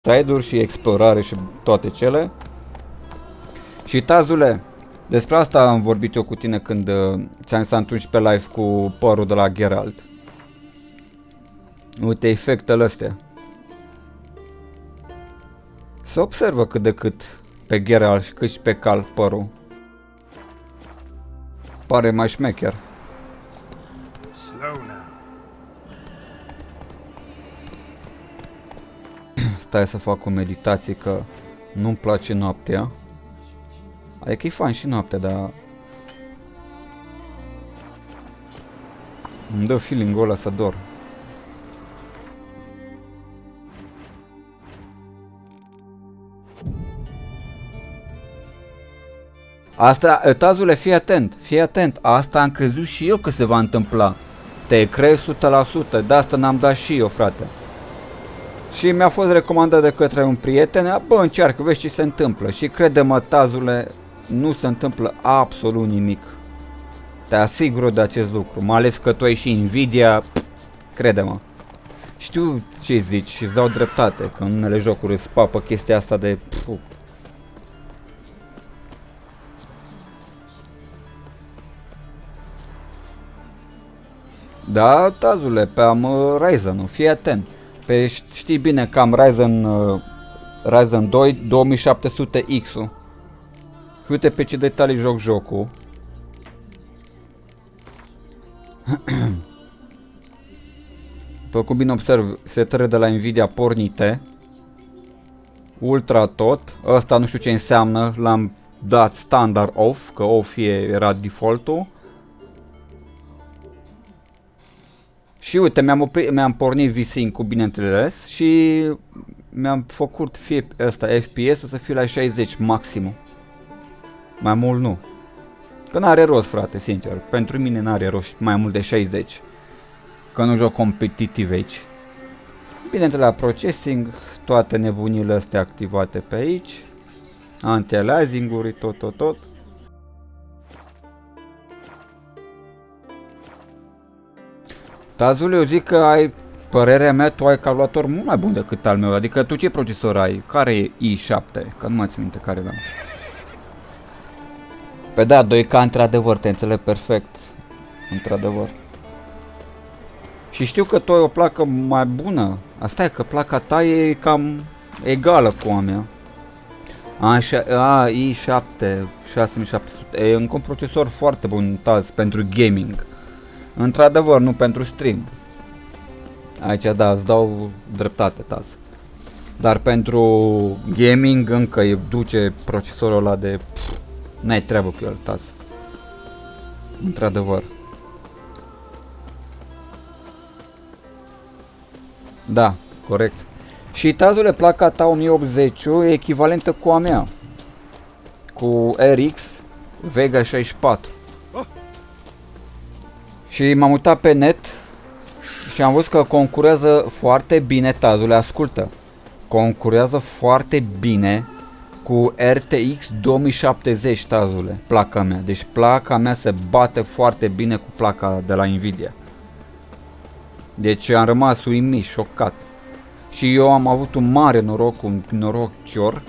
side-uri și explorare și toate cele. Și Tazule, despre asta am vorbit eu cu tine când ți-am zis atunci pe live cu părul de la Geralt. Uite efectele astea. Se observă cât de cât pe Geralt și cât și pe Cal părul. Pare mai șmecher. Stai să fac o meditație că nu-mi place noaptea. Adică e fain și noaptea, dar îmi dă feeling-ul ăla să dorm. Asta, Tazule, fii atent, fii atent. Asta am crezut și eu că se va întâmpla. Te crezi 100%, de asta n-am dat și eu, frate. Și mi-a fost recomandat de către un prieten, bă, încearcă, vezi ce se întâmplă. Și crede-mă, Tazule, nu se întâmplă absolut nimic. Te asigur de acest lucru, mai ales că tu ai și Nvidia, crede-mă. Știu ce zici și îți dau dreptate, că în unele jocuri îți papă chestia asta de... Da, Tazule, pe am Ryzen-ul, fii atent. Pe știi bine că am Ryzen 2 2700X-ul. Și uite pe ce detalii joc jocul. După cum bine observ, setările de la Nvidia pornite. Ultra tot. Ăsta nu știu ce înseamnă, l-am dat standard off, că off era default-ul. Și uite, mi-am pornit V-Sync-ul, bineînțeles, și mi-am făcut FPS-ul să fie la 60 maximum. Mai mult nu. Că n-are rost, frate, sincer. Pentru mine n-are rost mai mult de 60. Că nu joc competitiv aici. Bineînțeles, la processing, toate nebunile astea activate pe aici. Anti-aliasing-uri, tot. Tazul, eu zic că ai, părerea mea, tu ai calculator mult mai bun decât al meu. Adică tu ce procesor ai? Care e i7? Că nu mai țin minte care aveam. Pe da, 2K într-adevăr, te înțeleg perfect. Într-adevăr. Și știu că tu ai o placă mai bună. Asta e că placa ta e cam egală cu a mea. i7 6700. E încă un procesor foarte bun, Taz, pentru gaming. Într-adevăr, nu pentru stream. Aici, da, îți dau dreptate, Taz. Dar pentru gaming încă îi duce procesorul ăla de... N-ai treabă cu el, Taz. Într-adevăr. Da, corect. Și, Tazule, placa ta 1080 e echivalentă cu a mea. Cu RX Vega 64. Și m-am uitat pe net și am văzut că concurează foarte bine, Tazule, ascultă. Concurează foarte bine cu RTX 2070, Tazule, placa mea. Deci placa mea se bate foarte bine cu placa de la Nvidia. Deci am rămas uimit, șocat. Și eu am avut un mare noroc, un norocior,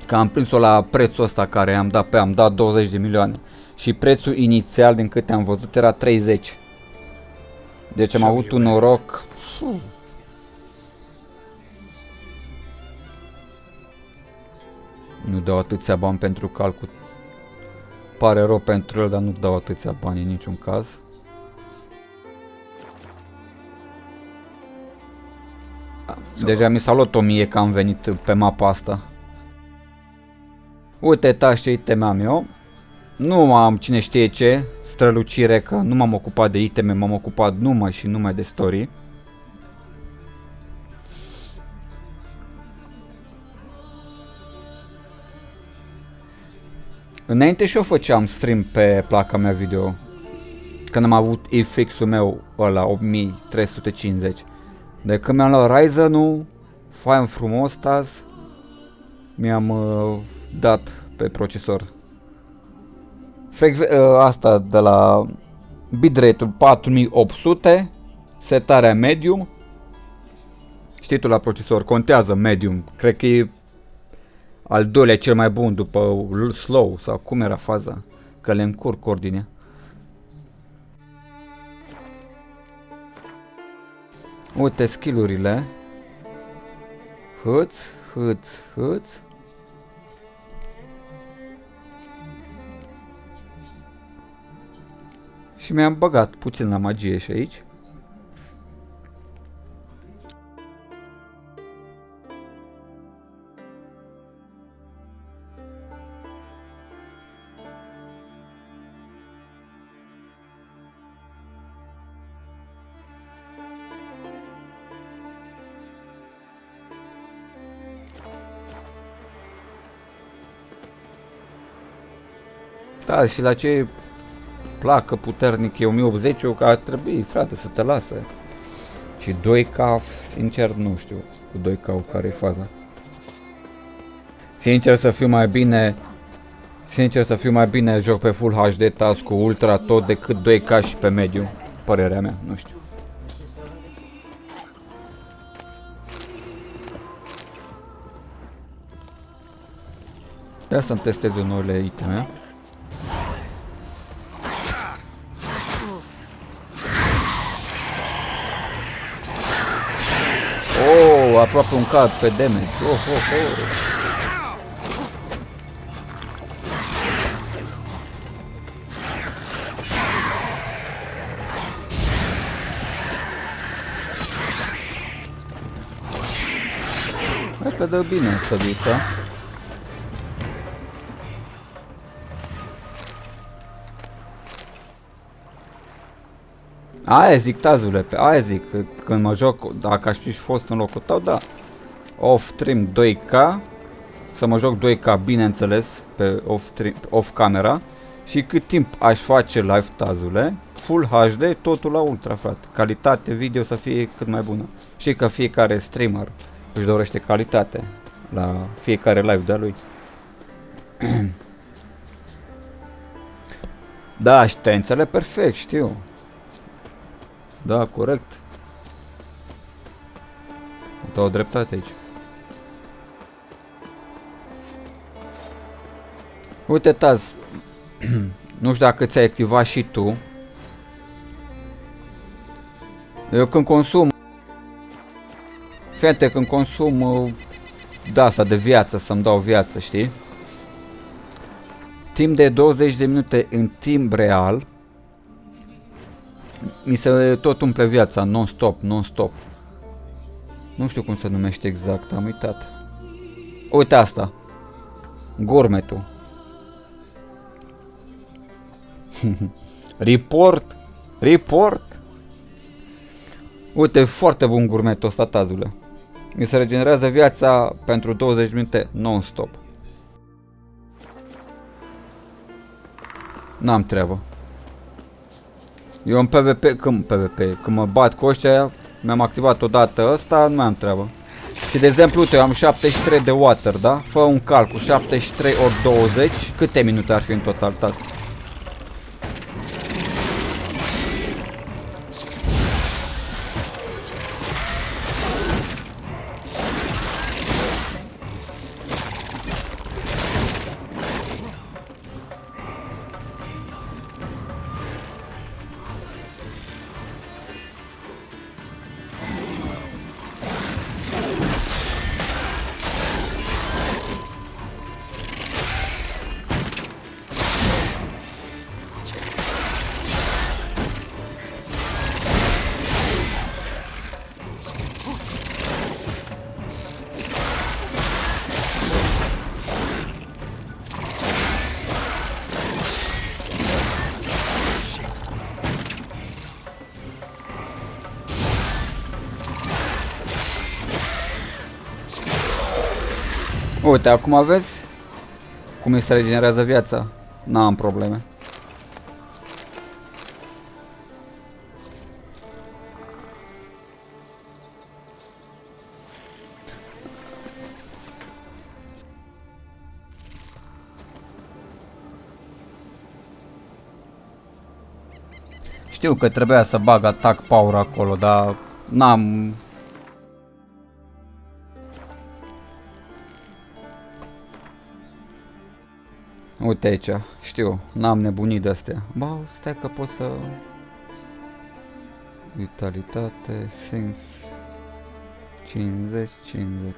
că am prins-o la prețul ăsta care am dat 20 de milioane. Și prețul inițial, din câte am văzut, era 30. Deci am avut un noroc. Nu dau atâția bani pentru calcul. Pare rău pentru el, dar nu dau atâția bani în niciun caz. Deja mi s-a luat 1000 că am venit pe mapa asta. Uite, tași ce iteme am eu. Nu am cine știe ce strălucire, că nu m-am ocupat de iteme, m-am ocupat numai de story. Înainte și eu făceam stream pe placa mea video, când am avut FX-ul meu ăla 8350. De când mi-am luat Ryzen-ul, fain frumos, Taz, mi-am dat pe procesor. Asta de la bitrate-ul 4800, setarea medium Știi tu la procesor, contează medium. Cred că e al doilea cel mai bun după slow sau cum era faza. Că le încurc ordinea. Uite skill-urile. Hâț, hâț, hâț. Și mi-am băgat puțin la magie și aici. Da, și la ce placă puternic e 1080-ul, că ar trebui, frate, să te lase. Și 2K, sincer, nu știu cu 2K care e faza. Sincer să fiu mai bine joc pe Full HD task cu Ultra tot decât 2K și pe mediu. Părerea mea, nu știu. Ia să-mi testez unurile iteme. Oh, aproape un cap pe damage. Oh, oh, oh. Hai că dă bine săbița. Aia zic, tazule, pe aia zic, când mă joc, dacă aș fi fost în locul tău, da. Off-stream 2K, să mă joc 2K, bineînțeles, pe off camera. Și cât timp aș face live, tazule, Full HD, totul la ultra, frate. Calitate video să fie cât mai bună. Și că fiecare streamer își dorește calitate la fiecare live de-a lui. Da, și te înțeleg perfect, știu. Da, corect. Dau dreptate aici. Uite, Taz, nu știu dacă ți-ai activat și tu. Eu când consum, fete, când consum de asta de viață, să-mi dau viață, știi? Timp de 20 de minute în timp real, mi se tot umple viața, non-stop, non-stop. Nu știu cum se numește exact, am uitat. Uite asta. Gourmetul. Report. Report. Uite, foarte bun gourmetul ăsta, tazule. Mi se regenerează viața pentru 20 minute non-stop. N-am treabă. Eu în PvP, când mă bat cu ăștia, mi-am activat odată ăsta, nu mai am treabă. Și de exemplu, uite, eu am 73 de water, da? Fă un calcul, 73 ori 20, câte minute ar fi în total, tas? Uite, acum vezi cum îi se regenerează viața. N-am probleme. Știu că trebuia să bag attack power acolo, dar n-am Uite aici, știu, n-am nebunit de astea. Bă, stai că pot să... Vitalitate, sens... 50, 50.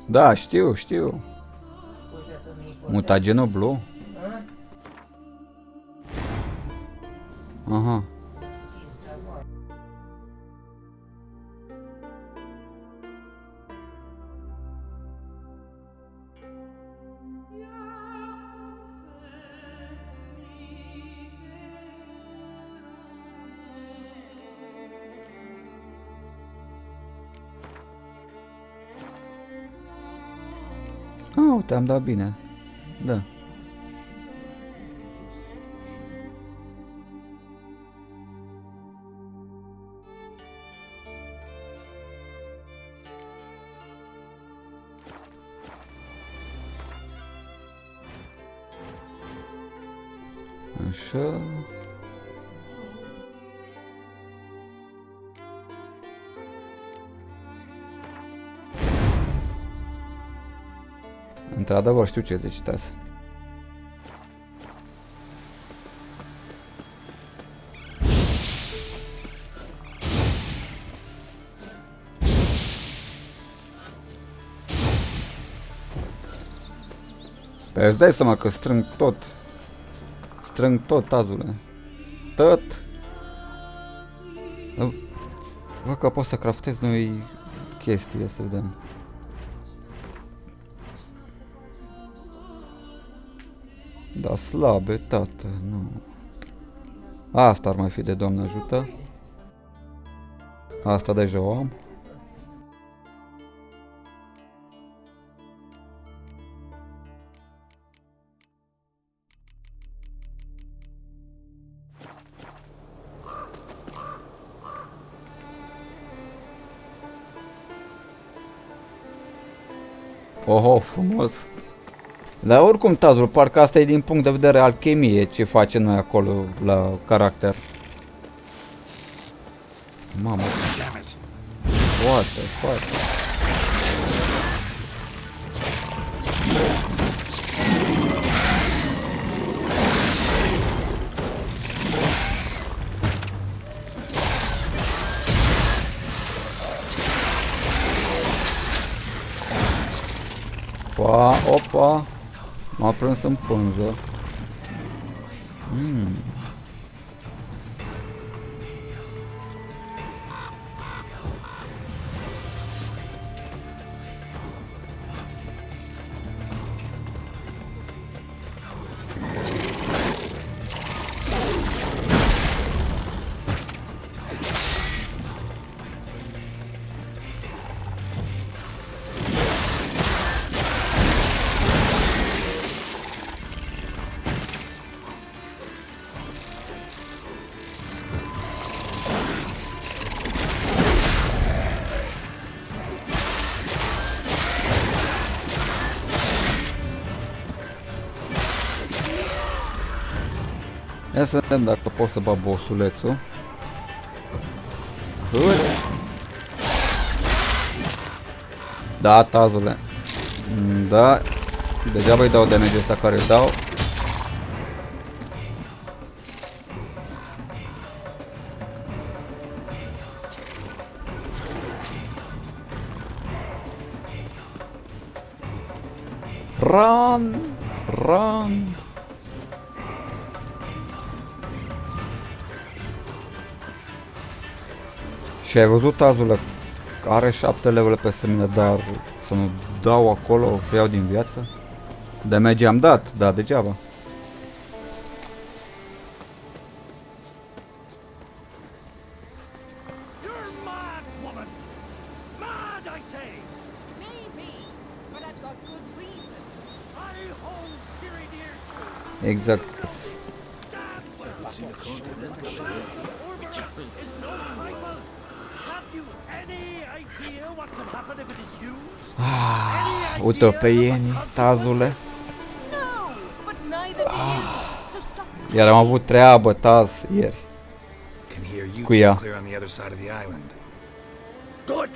Da, știu, știu. Mutagenul Blue? Aha. Oh, te-am dat bine. Da. Așa. Într-adevăr știu ce zici, Tas. Păi îți dai seama că strâng tot. Strâng tot, Tazule. Tot. Văd că pot să craftez noi chestii, să vedem. Da, slabe, tată, nu. Asta ar mai fi de Doamne ajută. Asta deja o am. Oho, frumos. Dar oricum, Tazul, parcă asta e din punct de vedere alchimie ce facem noi acolo la caracter. Mamă. Foarte. Opa. M-a prins în pânză. Ia să vedem dacă pot să bat bossulețul. Da, Tazule. Da. Degeaba îi dau damage ăsta care îl dau. Run! Și ai văzut, Tazule, are 7 levele peste mine, dar să nu dau acolo, să iau din viață? Damage am dat, da, degeaba. Exact. Uite-o pe Ieni, tazule. Iar am avut treabă, Taz, ieri. Cu ea. Good!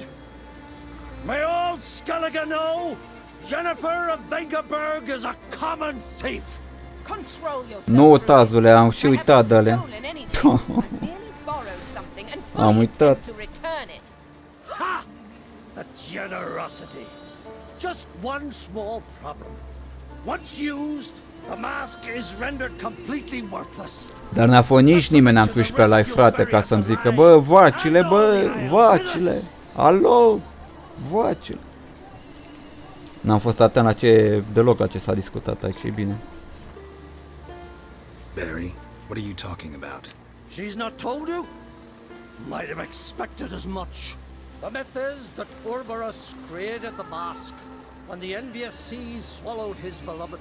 May all Skellige know Jennifer of Vengerberg is a common thief! Nu, Tazule, am și uitat de alea. Am uitat. Ha! The generosity! Just one small problem. Once used, the mask is rendered completely worthless. Dar n-a fost nici nimeni în Twitch pe live, frate, ca să-mi zică, bă, vacile, bă, vacile, alo, vacile. N-am fost atent la deloc la ce s-a discutat aici, e bine. Barry, what are you talking about? She's not told you? Might have expected as much. The myth is that Urberus created the mask when the envious seas swallowed his beloved.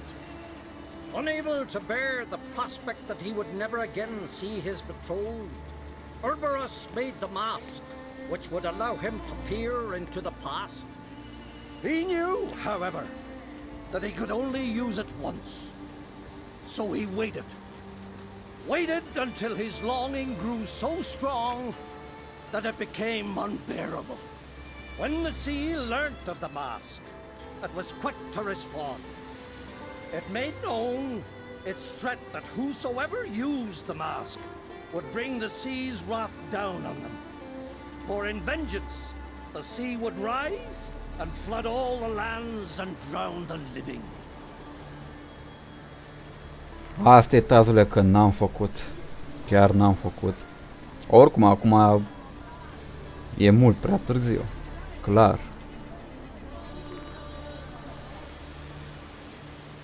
Unable to bear the prospect that he would never again see his betrothed, Urberus made the mask, which would allow him to peer into the past. He knew, however, that he could only use it once. So he waited. Waited until his longing grew so strong that it became unbearable. When the sea learnt of the mask, it was quick to respond. It made known its threat that whosoever used the mask would bring the sea's wrath down on them. For in vengeance, the sea would rise and flood all the lands and drown the living. Asta e, Tazule, că n-am făcut. Chiar n-am făcut. Oricum, acum e mult prea târziu. Clar.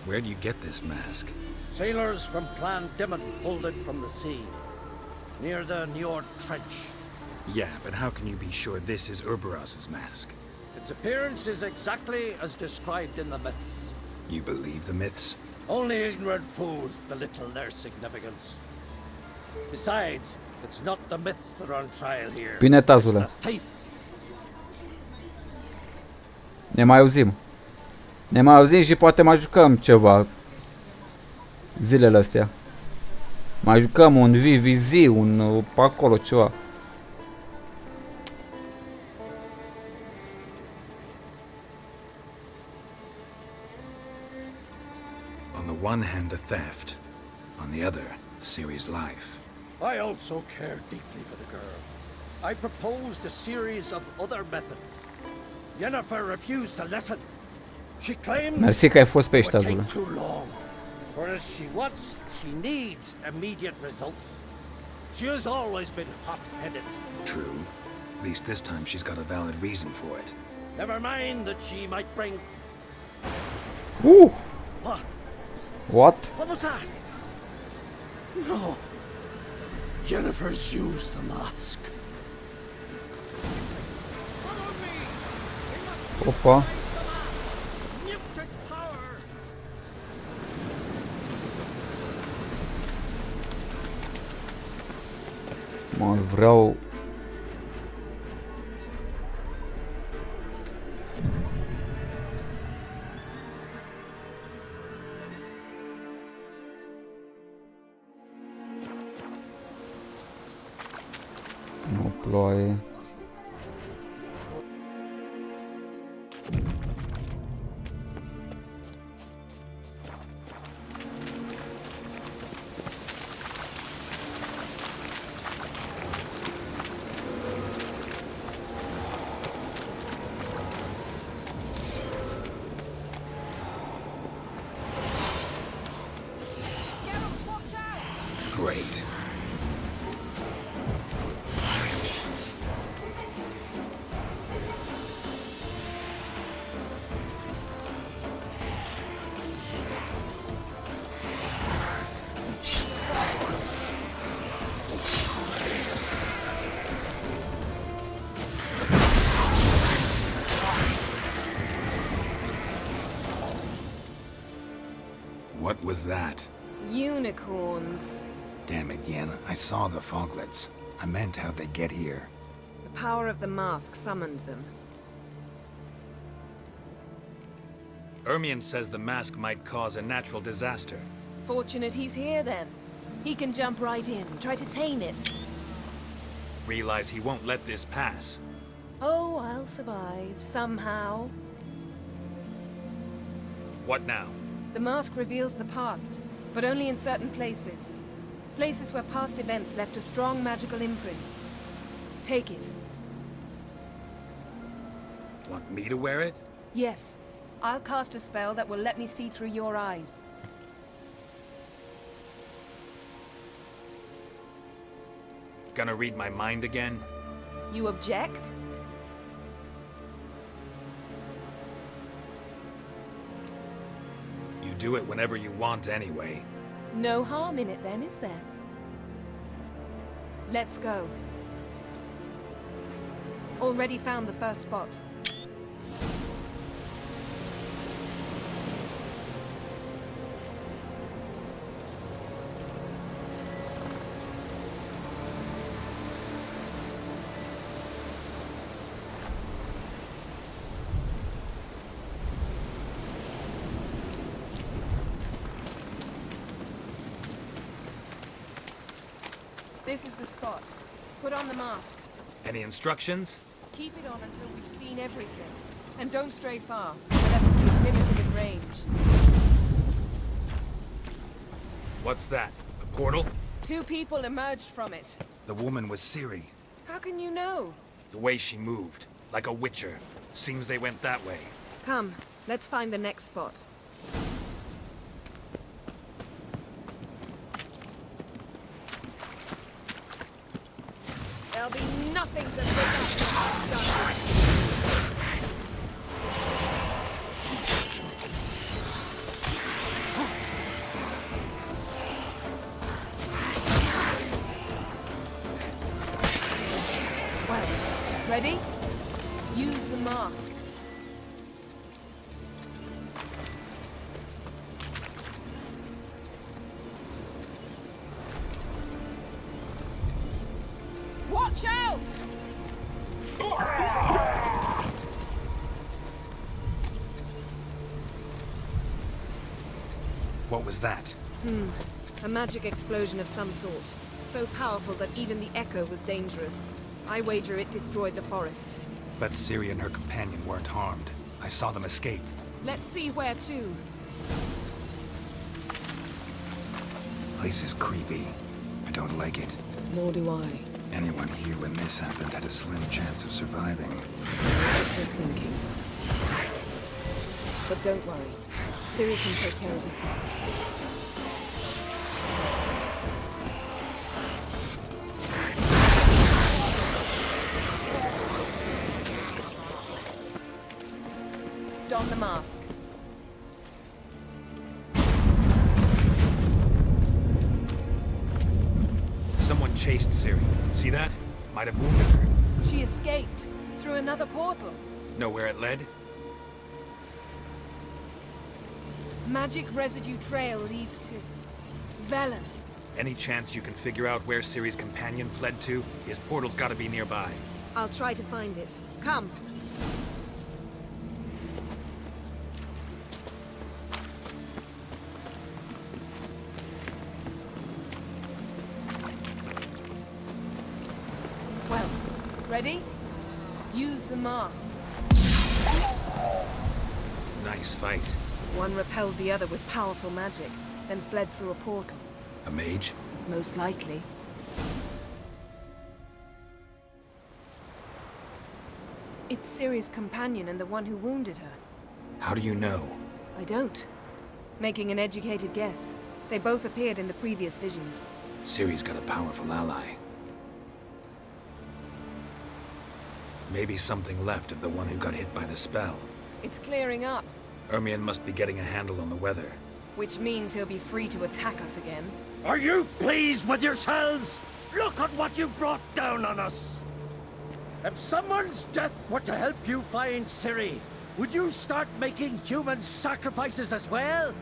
Where do you get this mask? Sailors from Clan Dimon pulled it from the sea, near the Njord Trench. Yeah, but how can you be sure this is Urberos's mask? Its appearance is exactly as described in the myths. You believe the myths? Only ignorant fools belittle their significance. Besides, it's not the myths that are on trial here. Bine, Tazule. Ne mai auzim. Ne mai auzim și poate mai jucăm ceva zilele astea. Mai jucăm un VVZ, un acolo ceva. On the one hand, a theft. On the other, Ciri's life. I also care deeply for the girl. I proposed a series of other methods. Yennefer refused to listen. She claimed Mersi că ai fost pe it ăștia, would Zule. take too long. Whereas she wants, she needs immediate results. She has always been hot-headed. True. At least this time she's got a valid reason for it. Never mind that she might bring... What? What? What was that? No. Yennefer's used the mask. Opa. Nuked its power. Mă vreau... Nu ploaie. Great. What was that? Unicorns. Damn it, Yen. I saw the foglets. I meant how'd they get here? The power of the mask summoned them. Ermion says the mask might cause a natural disaster. Fortunate he's here then. He can jump right in, try to tame it. Realize he won't let this pass. Oh, I'll survive, somehow. What now? The mask reveals the past, but only in certain places. Places where past events left a strong magical imprint. Take it. Want me to wear it? Yes. I'll cast a spell that will let me see through your eyes. Gonna read my mind again? You object? You do it whenever you want anyway. No harm in it then, is there? Let's go. Already found the first spot. This is the spot. Put on the mask. Any instructions? Keep it on until we've seen everything. And don't stray far. Telepathy is limited in range. What's that? A portal? 2 people emerged from it. The woman was Ciri. How can you know? The way she moved. Like a witcher. Seems they went that way. Come, let's find the next spot. There'll be nothing to pick up. Done. Well, ready? Use the mask. Watch out! What was that? A magic explosion of some sort. So powerful that even the echo was dangerous. I wager it destroyed the forest. But Ciri and her companion weren't harmed. I saw them escape. Let's see where to. Place is creepy. I don't like it. Nor do I. Anyone here when this happened had a slim chance of surviving. What you're thinking. But don't worry. Ciri can take care of herself. Don the mask. Someone chased Ciri. See that? Might have wounded her. She escaped through another portal. Know where it led? Magic residue trail leads to Velen. Any chance you can figure out where Ciri's companion fled to? His portal's gotta be nearby. I'll try to find it. Come. Well, ready? Use the mask. Nice fight. One repelled the other with powerful magic, then fled through a portal. A mage? Most likely. It's Ciri's companion and the one who wounded her. How do you know? I don't. Making an educated guess. They both appeared in the previous visions. Ciri's got a powerful ally. Maybe something left of the one who got hit by the spell. It's clearing up, Ermion must be getting a handle on the weather. which means he'll be free to attack us again. Are you pleased with yourselves? Look at what you've brought down on us! If someone's death were to help you find Ciri, would you start making human sacrifices as well?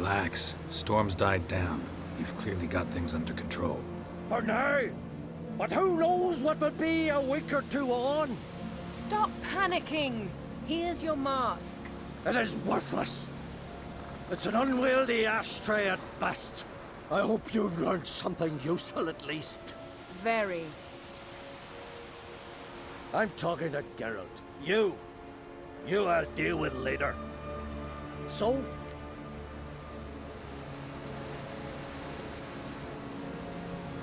Relax. Storm's died down. You've clearly got things under control. For now. But who knows what will be a week or two on? Stop panicking! Here's your mask. It is worthless. It's an unwieldy ashtray at best. I hope you've learned something useful at least. Very. I'm talking to Geralt. You I'll deal with later. So?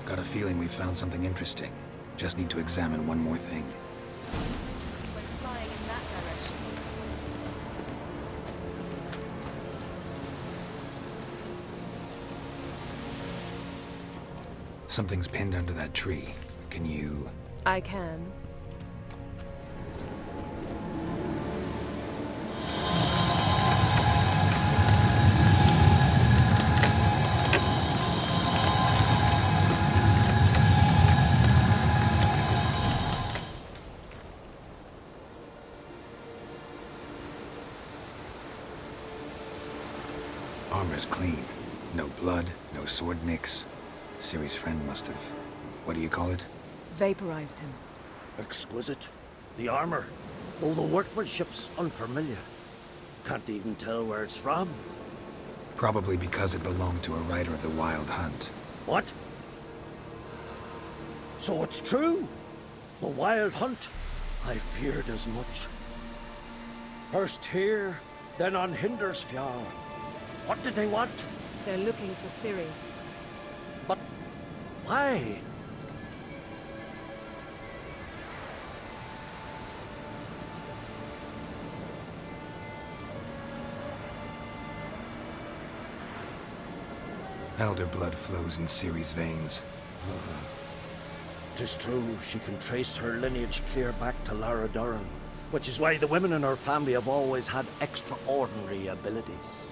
Got a feeling we found something interesting. Just need to examine one more thing. We're flying in that direction. Something's pinned under that tree. Can you... I can. Armor's clean. No blood, no sword nicks. Ciri's friend must have... what do you call it? Vaporized him. Exquisite. The armor, though the workmanship's unfamiliar. Can't even tell where it's from. Probably because it belonged to a rider of the Wild Hunt. What? So it's true? The Wild Hunt? I feared as much. First here, then on Hindersfjall. What did they want? They're looking for Ciri. But why? Elder blood flows in Ciri's veins. 'Tis true, she can trace her lineage clear back to Lara Duran, which is why the women in her family have always had extraordinary abilities.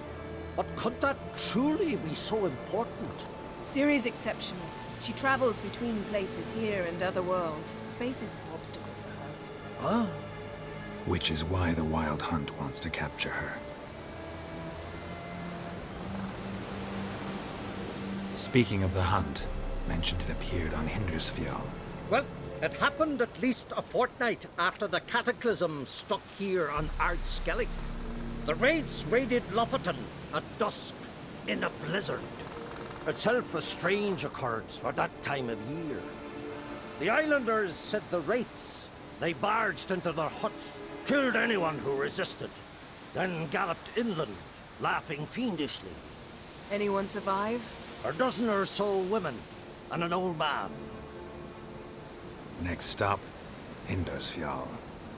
But could that truly be so important? Ciri's exceptional. She travels between places here and other worlds. Space is no obstacle for her. Huh? Which is why the Wild Hunt wants to capture her. Speaking of the hunt, mentioned it appeared on Hindersfjall. Well, it happened at least a fortnight after the cataclysm struck here on Ardskellig. The raids raided Lofoten at dusk in a blizzard. Itself a strange occurrence for that time of year. The islanders said the wraiths. They barged into their huts, killed anyone who resisted, then galloped inland, laughing fiendishly. Anyone survive? A dozen or so women and an old man. Next stop, Hindersfjall.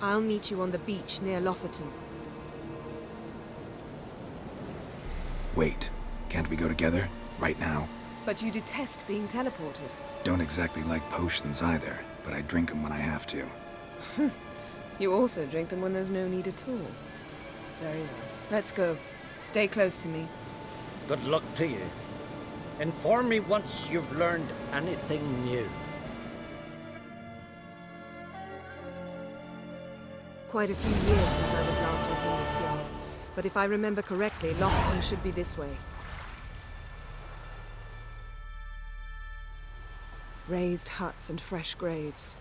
I'll meet you on the beach near Lofoten. Wait, can't we go together? Right now? But you detest being teleported. Don't exactly like potions either, but I drink them when I have to. You also drink them when there's no need at all. Very well. Let's go. Stay close to me. Good luck to you. Inform me once you've learned anything new. Quite a few years since I was last on Hindersfjall. But if I remember correctly, Lofoten should be this way. Raised huts and fresh graves.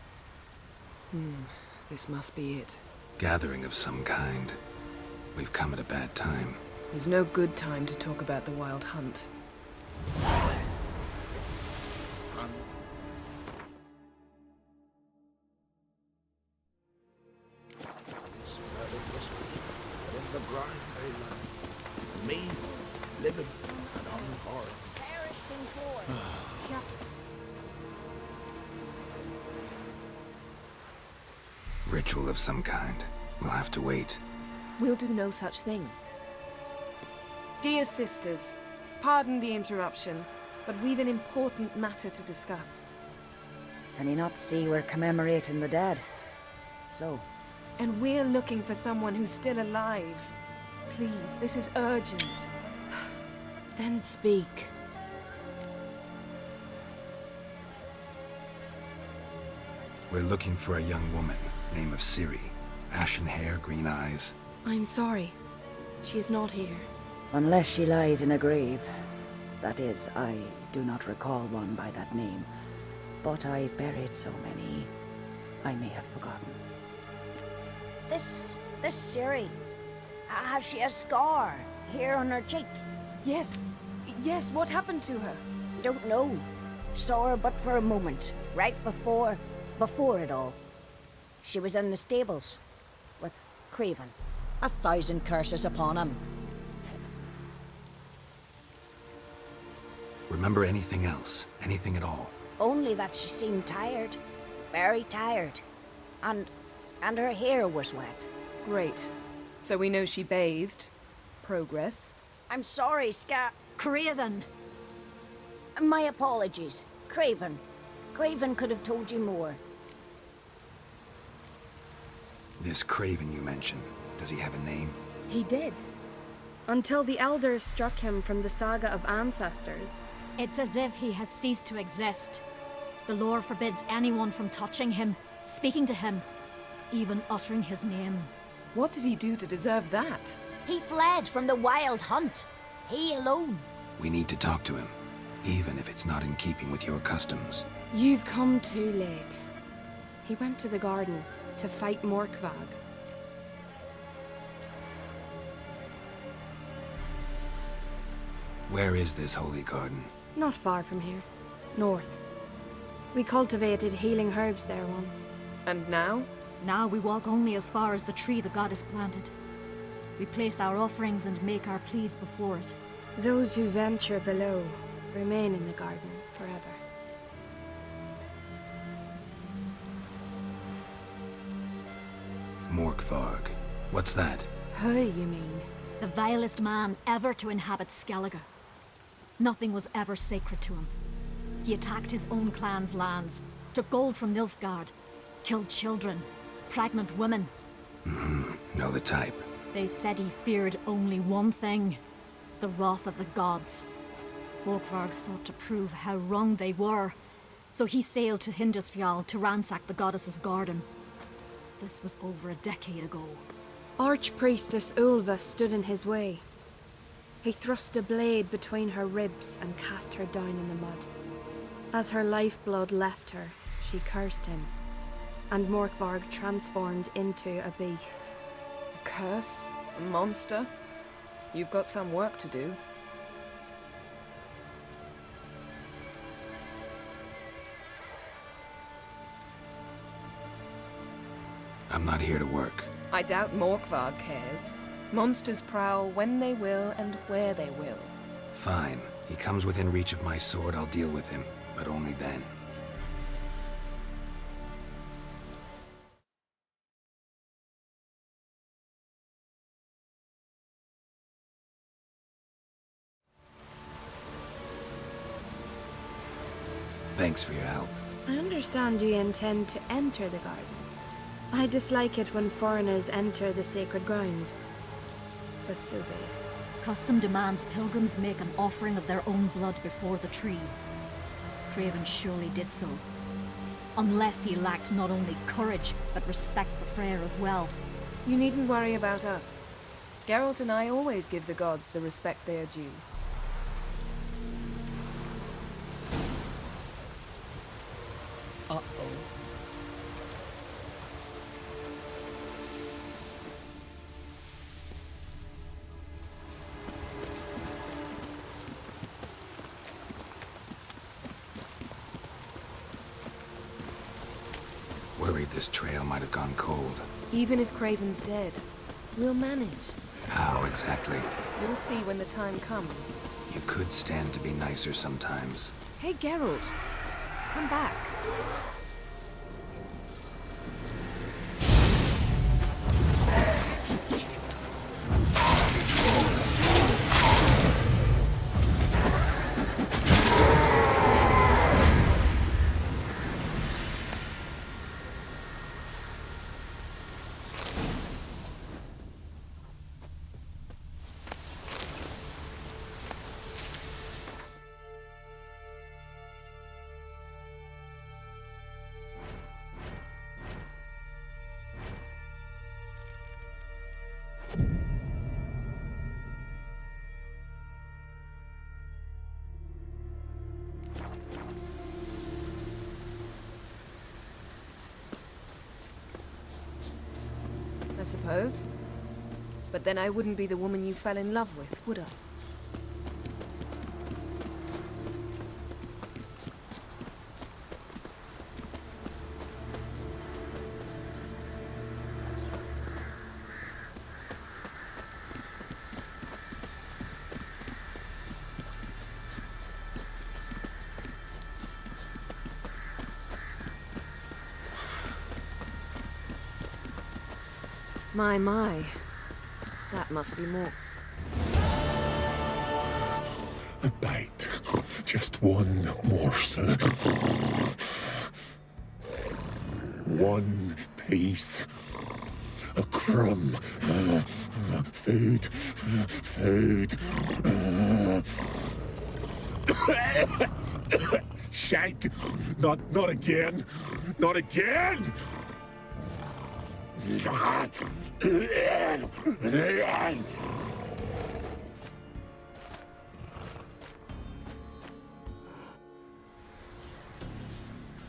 This must be it. Gathering of some kind. We've come at a bad time. There's no good time to talk about the Wild Hunt. In the brine they lie, me living and unharmed. Perished in war. Ritual of some kind. We'll have to wait. We'll do no such thing. Dear sisters, pardon the interruption, but we've an important matter to discuss. Can you not see we're commemorating the dead? So, And we're looking for someone who's still alive. Please, this is urgent. then speak. We're looking for a young woman, name of Ciri. Ashen hair, green eyes. I'm sorry. She is not here. Unless she lies in a grave. That is, I do not recall one by that name. But I've buried so many, I may have forgotten. This Siri, has she a scar here on her cheek? Yes. Yes, what happened to her? Don't know. Saw her but for a moment, right before it all. She was in the stables with Craven. 1,000 curses upon him. Remember anything else? Anything at all? Only that she seemed tired. Very tired. And her hair was wet. Great. So we know she bathed. Progress. I'm sorry, Craven! My apologies. Craven. Craven could have told you more. This Craven you mentioned, does he have a name? He did. Until the elders struck him from the saga of ancestors. It's as if he has ceased to exist. The lore forbids anyone from touching him, speaking to him, even uttering his name. What did he do to deserve that? He fled from the wild hunt. He alone. We need to talk to him, even if it's not in keeping with your customs. You've come too late. He went to the garden to fight Morkvag. Where is this holy garden? Not far from here. North. We cultivated healing herbs there once. And now? Now we walk only as far as the tree the goddess planted. We place our offerings and make our pleas before it. Those who venture below remain in the garden forever. Morkvarg. What's that? Who, you mean? The vilest man ever to inhabit Skellige. Nothing was ever sacred to him. He attacked his own clan's lands, took gold from Nilfgaard, killed children, pregnant women. Know the type. They said he feared only one thing, the wrath of the gods. Morkvarg sought to prove how wrong they were, so he sailed to Hindisfjall to ransack the goddess's garden. This was over a decade ago. Archpriestess Ulva stood in his way. He thrust a blade between her ribs and cast her down in the mud. As her lifeblood left her, she cursed him, and Morkvarg transformed into a beast. A curse? A monster? You've got some work to do. I'm not here to work. I doubt Morkvarg cares. Monsters prowl when they will and where they will. Fine. He comes within reach of my sword, I'll deal with him. But only then. Thanks for your help. I understand you intend to enter the garden. I dislike it when foreigners enter the sacred grounds. But so be it. Custom demands pilgrims make an offering of their own blood before the tree. Craven surely did so. Unless he lacked not only courage, but respect for Freyr as well. You needn't worry about us. Geralt and I always give the gods the respect they are due. Uh-oh. Worried this trail might have gone cold. Even if Craven's dead, we'll manage. How exactly? You'll see when the time comes. You could stand to be nicer sometimes. Hey, Geralt. Come back. suppose. But then I wouldn't be the woman you fell in love with, would I? My. That must be more. A bite. Just one morsel. One piece. A crumb. Food. Food. Shite. Not again. Not again.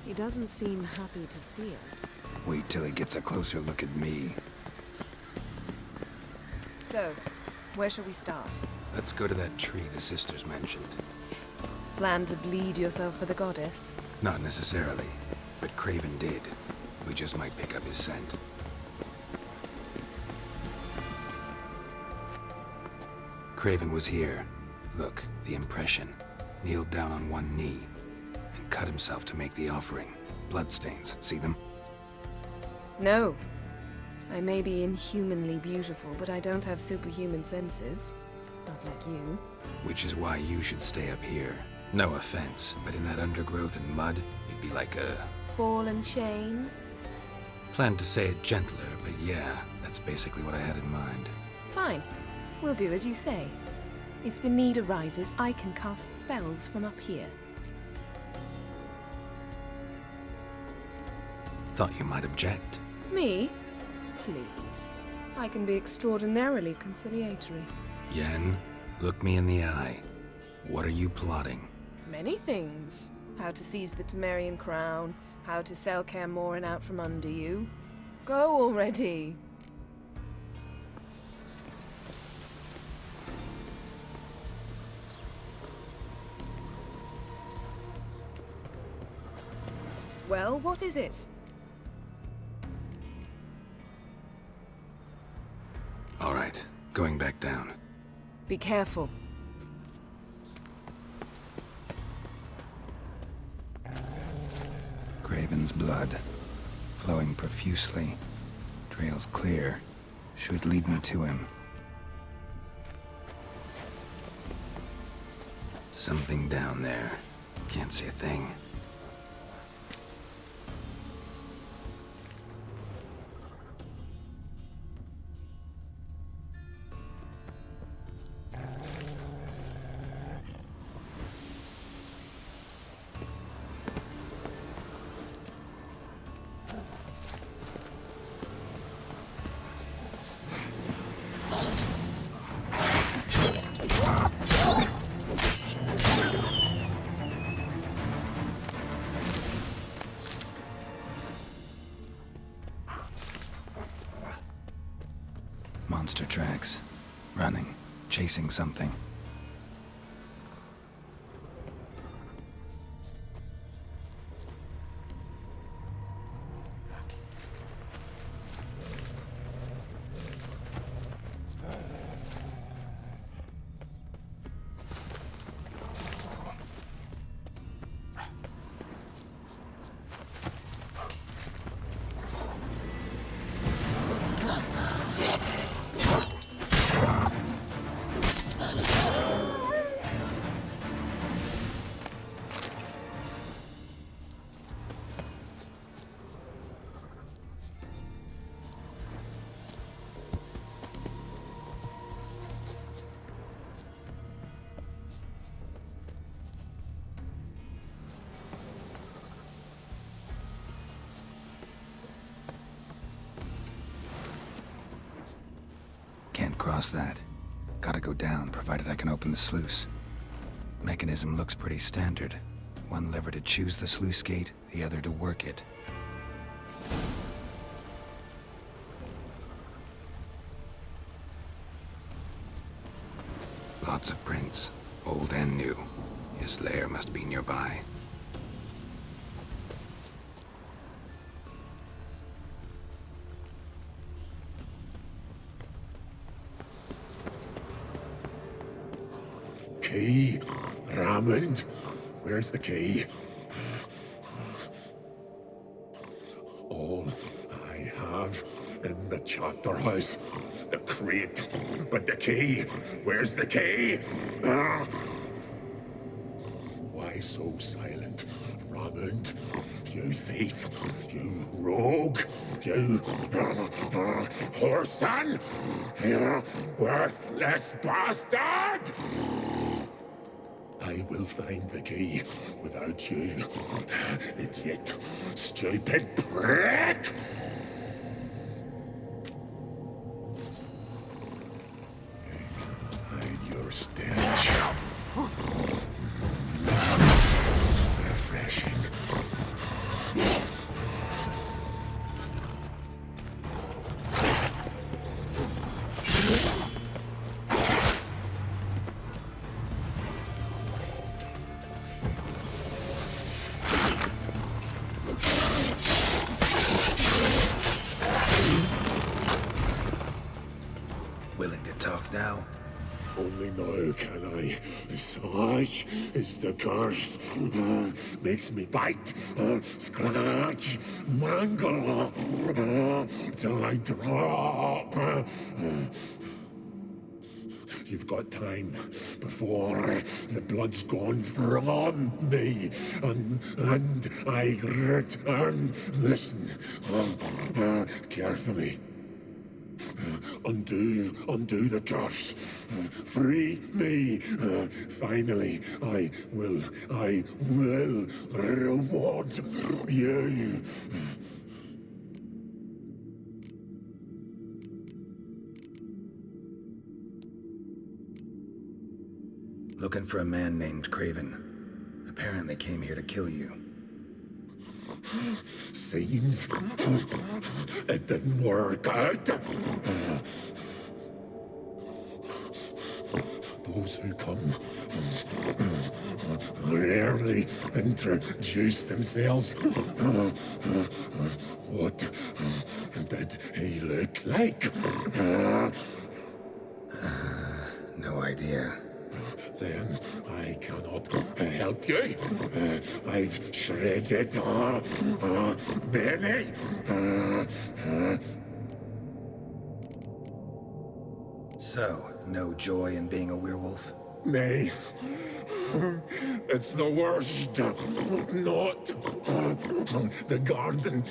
He doesn't seem happy to see us. Wait till he gets a closer look at me. So, where shall we start? Let's go to that tree the sisters mentioned. Plan to bleed yourself for the goddess? Not necessarily, but Craven did. We just might pick up his scent. Craven was here. Look, the impression. Kneeled down on one knee and cut himself to make the offering. Bloodstains, see them? No. I may be inhumanly beautiful, but I don't have superhuman senses. Not like you. Which is why you should stay up here. No offense, but in that undergrowth and mud, you'd be like a... Ball and chain? Planned to say it gentler, but yeah, that's basically what I had in mind. Fine. We'll do as you say. If the need arises, I can cast spells from up here. Thought you might object. Me? Please. I can be extraordinarily conciliatory. Yen, look me in the eye. What are you plotting? Many things. How to seize the Temerian crown, how to sell Kaer Morhen out from under you. Go already! Well, what is it? All right, going back down. Be careful. Craven's blood, flowing profusely. Trail's clear. Should lead me to him. Something down there. Can't see a thing. Monster tracks. Running. Chasing something. Can't cross that. Gotta go down, provided I can open the sluice. Mechanism looks pretty standard. One lever to choose the sluice gate, the other to work it. Lots of prints, old and new. His lair must be nearby. Key? Raymond? Where's the key? All I have in the chapter house. The crate. But the key? Where's the key? Why so silent, Raymond? You thief! You rogue! You whoreson! You worthless bastard! I will find the key without you, idiot, stupid prick! Hide your stench. Refreshing. Willing to talk now? Only now can I. Such is the curse. Makes me bite, scratch, mangle, till I drop. You've got time before the blood's gone from me, and I return. Listen, carefully. Undo the curse. Free me. Finally, I will reward you. Looking for a man named Craven. Apparently came here to kill you. Seems it didn't work out. Those who come rarely introduce themselves. What did he look like? No idea. Then I cannot help you. I've shredded many. So, no joy in being a werewolf? Nay. It's the worst. Not the garden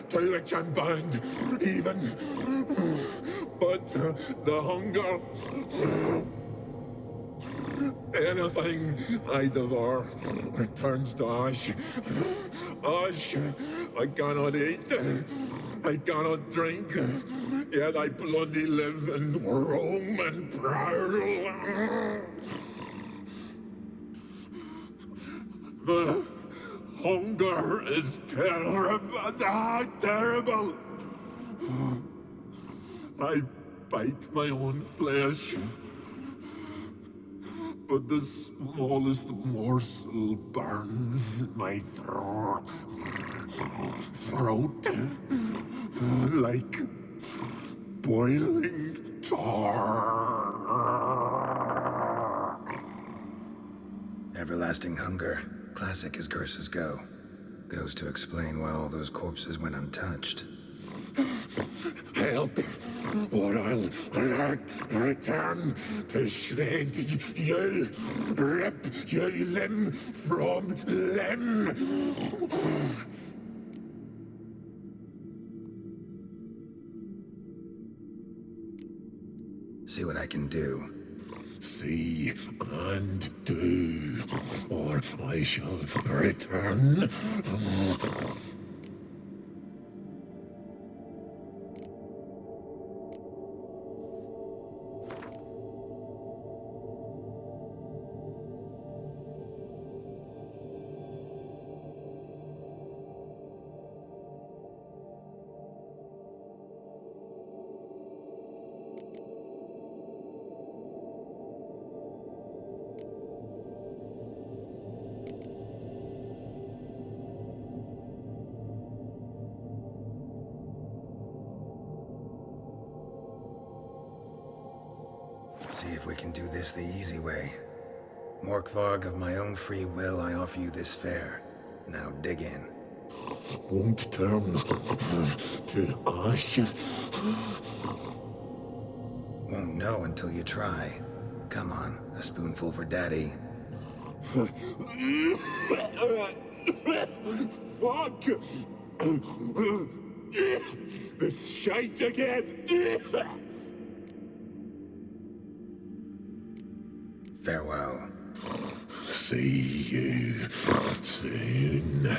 to which I'm bound, even. But the hunger. Anything I devour returns to ash. Ash I cannot eat. I cannot drink. Yet I bloody live and roam and prowl. The hunger is terrible. Terrible. I bite my own flesh. But the smallest morsel burns my throat. Like boiling tar. Everlasting hunger. Classic as curses go. Goes to explain why all those corpses went untouched. Help, or I'll return to shred you, rip you limb from limb. See what I can do. See and do, or I shall return. See if we can do this the easy way. Morkvarg, of my own free will, I offer you this fare. Now dig in. Won't turn to ash. Won't know until you try. Come on, a spoonful for Daddy. Fuck! This shite again! Farewell. See you soon.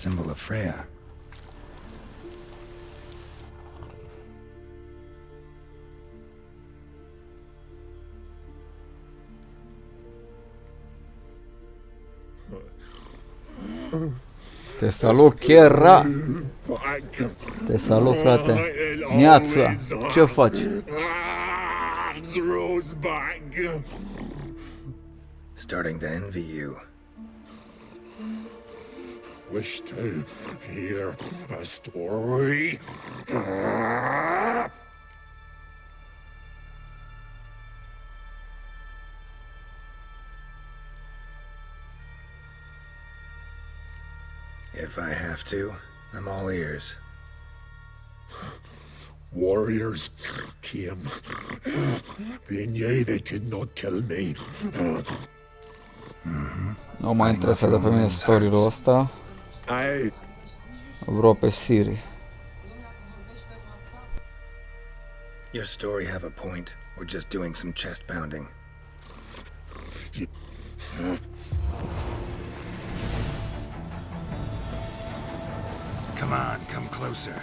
Symbol of Freya. Te salut, Chiera! Te salut, frate! Neața! Ce faci? Starting to envy you. Wish to hear a story? If I have to, I'm all ears. Warriors came. They knew they could not kill me. Nu mă interesează pe mine story-ul ăsta. Vreau pe Siri. Your story have a point, or just doing some chest pounding? Come on, come closer.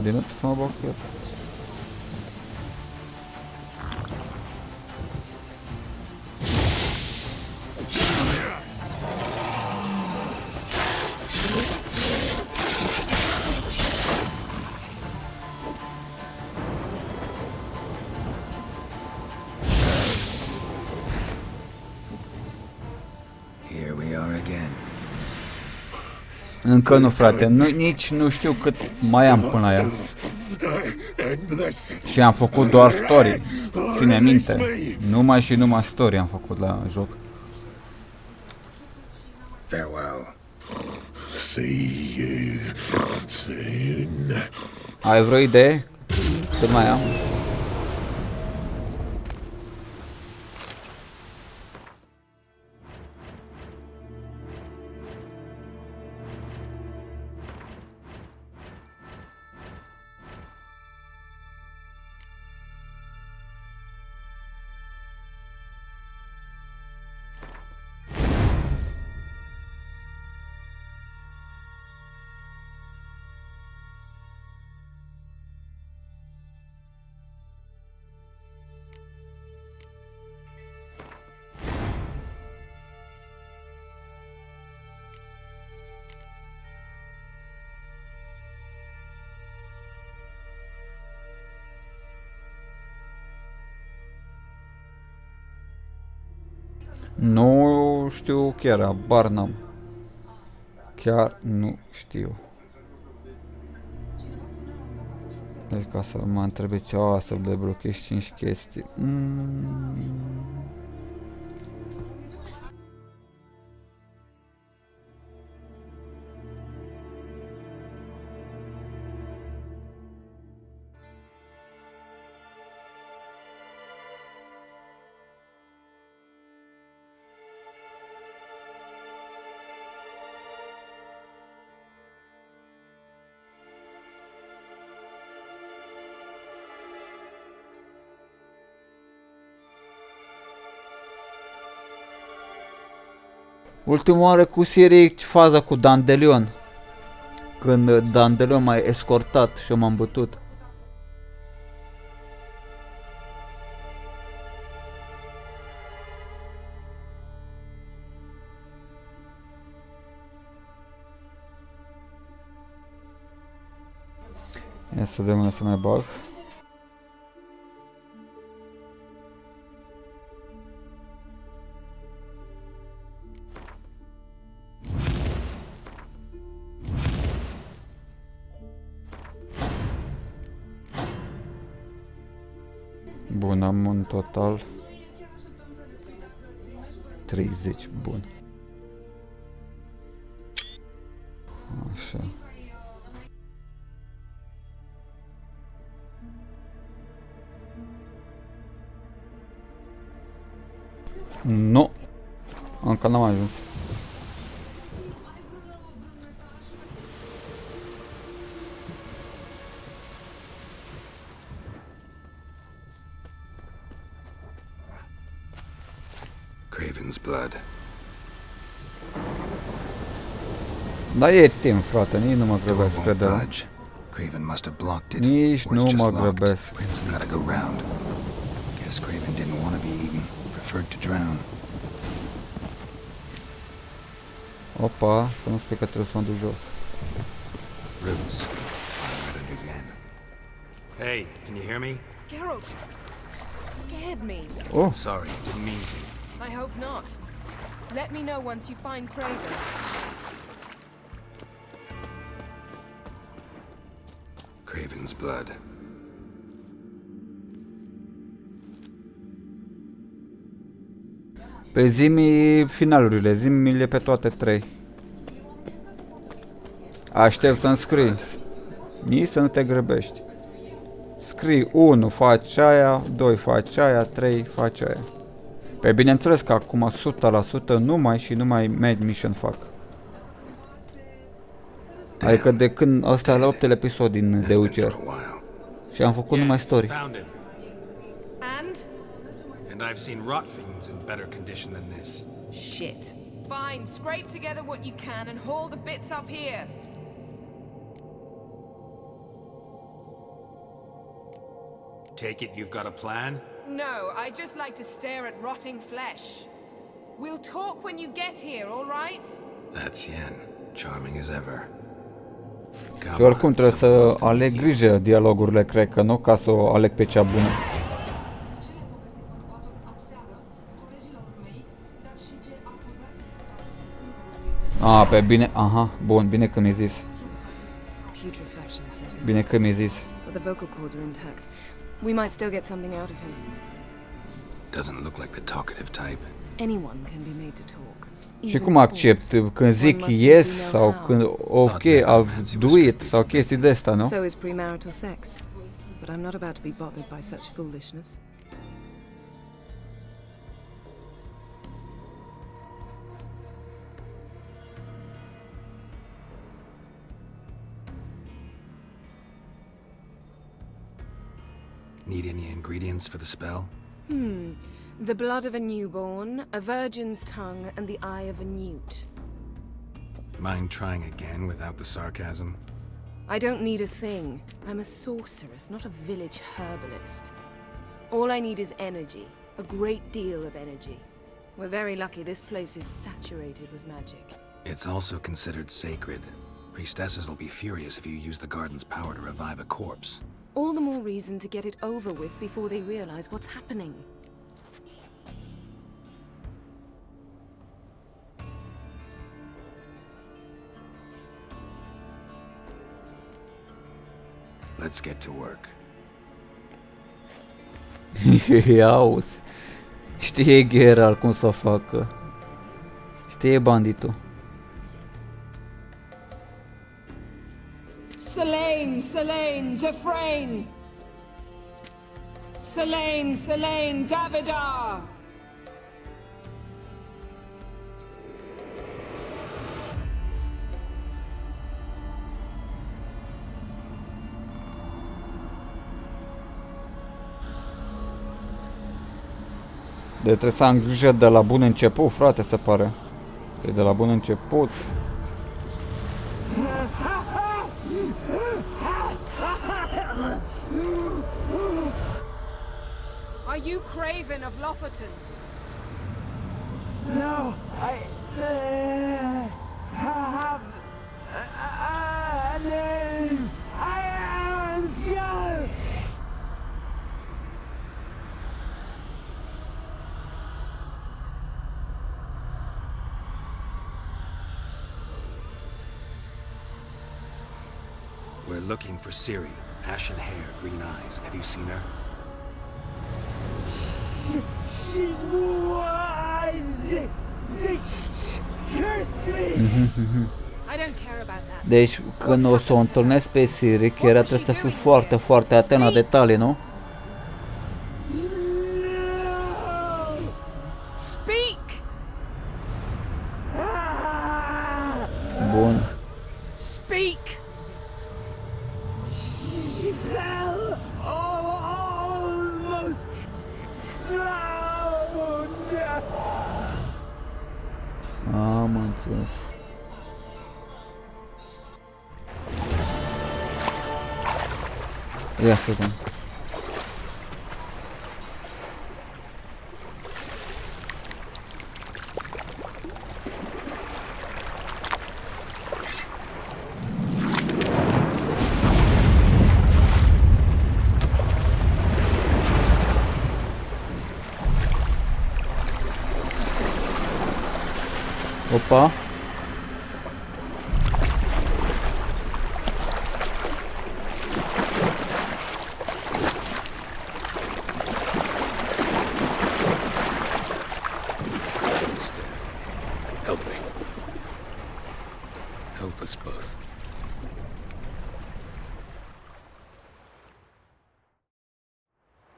Din nou să mă bag eu. Here we are again. Încă nu, frate, nici nu știu cât mai am până la ea. Și am făcut doar story, ține minte. Numai story am făcut la joc. Farewell. See you soon. Ai vreo idee? Cât mai am? Nu știu chiar, abar n-am. Chiar nu știu. Deci ca să mă întrebe ceva, să deblochez 5 chestii. Ultima oară cu serie faza cu Dandelion. Când Dandelion m-a escortat și m-am bătut. Ia să vedem unde să mai bag. Bun, am în total 30, bun. Așa. Nu. Încă n-am ajuns. Craven's blood. Da, e timp, frate, nici nu mă grăbesc, crede-mă. Craven must have blocked it. Nici or it's nu just mă locked. grăbesc. Gotta go round. Guess Craven didn't want to be eaten. Preferred to drown. Opa, să nu spui că trebuie să mă duc jos. Roots. Again. Hey, can you hear me? Geralt! You scared me. Oh, Sorry, didn't mean to. I hope not. Let me know once you find Craven. Craven's blood. pe zi-mi finalurile, zi-mi-le pe toate 3. Aștept să-mi scrii. Nici să nu te grăbești. Scrii 1, faci aia, 2, faci aia, 3, faci aia. Pe bineînțeles că acum 100% numai și numai main mission fac. Adică de când ăsta e la 8-ul episod din The Witcher. Și am făcut numai story. And? And I've seen rot fiends in better condition than this. Shit. Fine, scrape together what you can and haul the bits up here. Take it you've got a plan? No, I just like to stare at rotting flesh. We'll talk when you get here, all right? That's Yen. Charming as ever. Și oricum trebuie să aleg grijă dialogurile, cred că nu, ca să o aleg pe cea bună. Pe bine, aha, bun, bine că mi-ai zis. Putrefaction set in. Bine că mi-ai zis. But the vocal cords are intact. We might still get something out of him. Doesn't look like the talkative type. Anyone can be made to talk. Și cum accept? Când zic yes sau când ok, I'll do it sau chestii de asta, nu? So is premarital sex. But I'm not about to be bothered by such foolishness. Need any ingredients for the spell? The blood of a newborn, a virgin's tongue, and the eye of a newt. Mind trying again without the sarcasm? I don't need a thing. I'm a sorceress, not a village herbalist. All I need is energy. A great deal of energy. We're very lucky this place is saturated with magic. It's also considered sacred. Priestesses will be furious if you use the garden's power to revive a corpse. All the more reason to get it over with before they realize what's happening. Let's get to work. Auzi. Știe Geralt cum să o facă. Știe banditul. Selene, Selene, Defrain! Selene, Selene, Davidar! De trebuie să am grijă de la bun început, frate, se pare. Deci de la bun început. Are you Craven of Lofferton? No, I have a name. I am Skull. We're looking for Ciri. Ashen hair, green eyes. Have you seen her? She's wise. Curse me. I don't care about that. Deci când o să o întâlnesc pe Ciri, chiar trebuie să fiu foarte, foarte atent la detalii, nu? Speak! Bun. Speak! She fell almost drowned. Am înțeles. Ia să vedem. Opa. Help me. Help us both.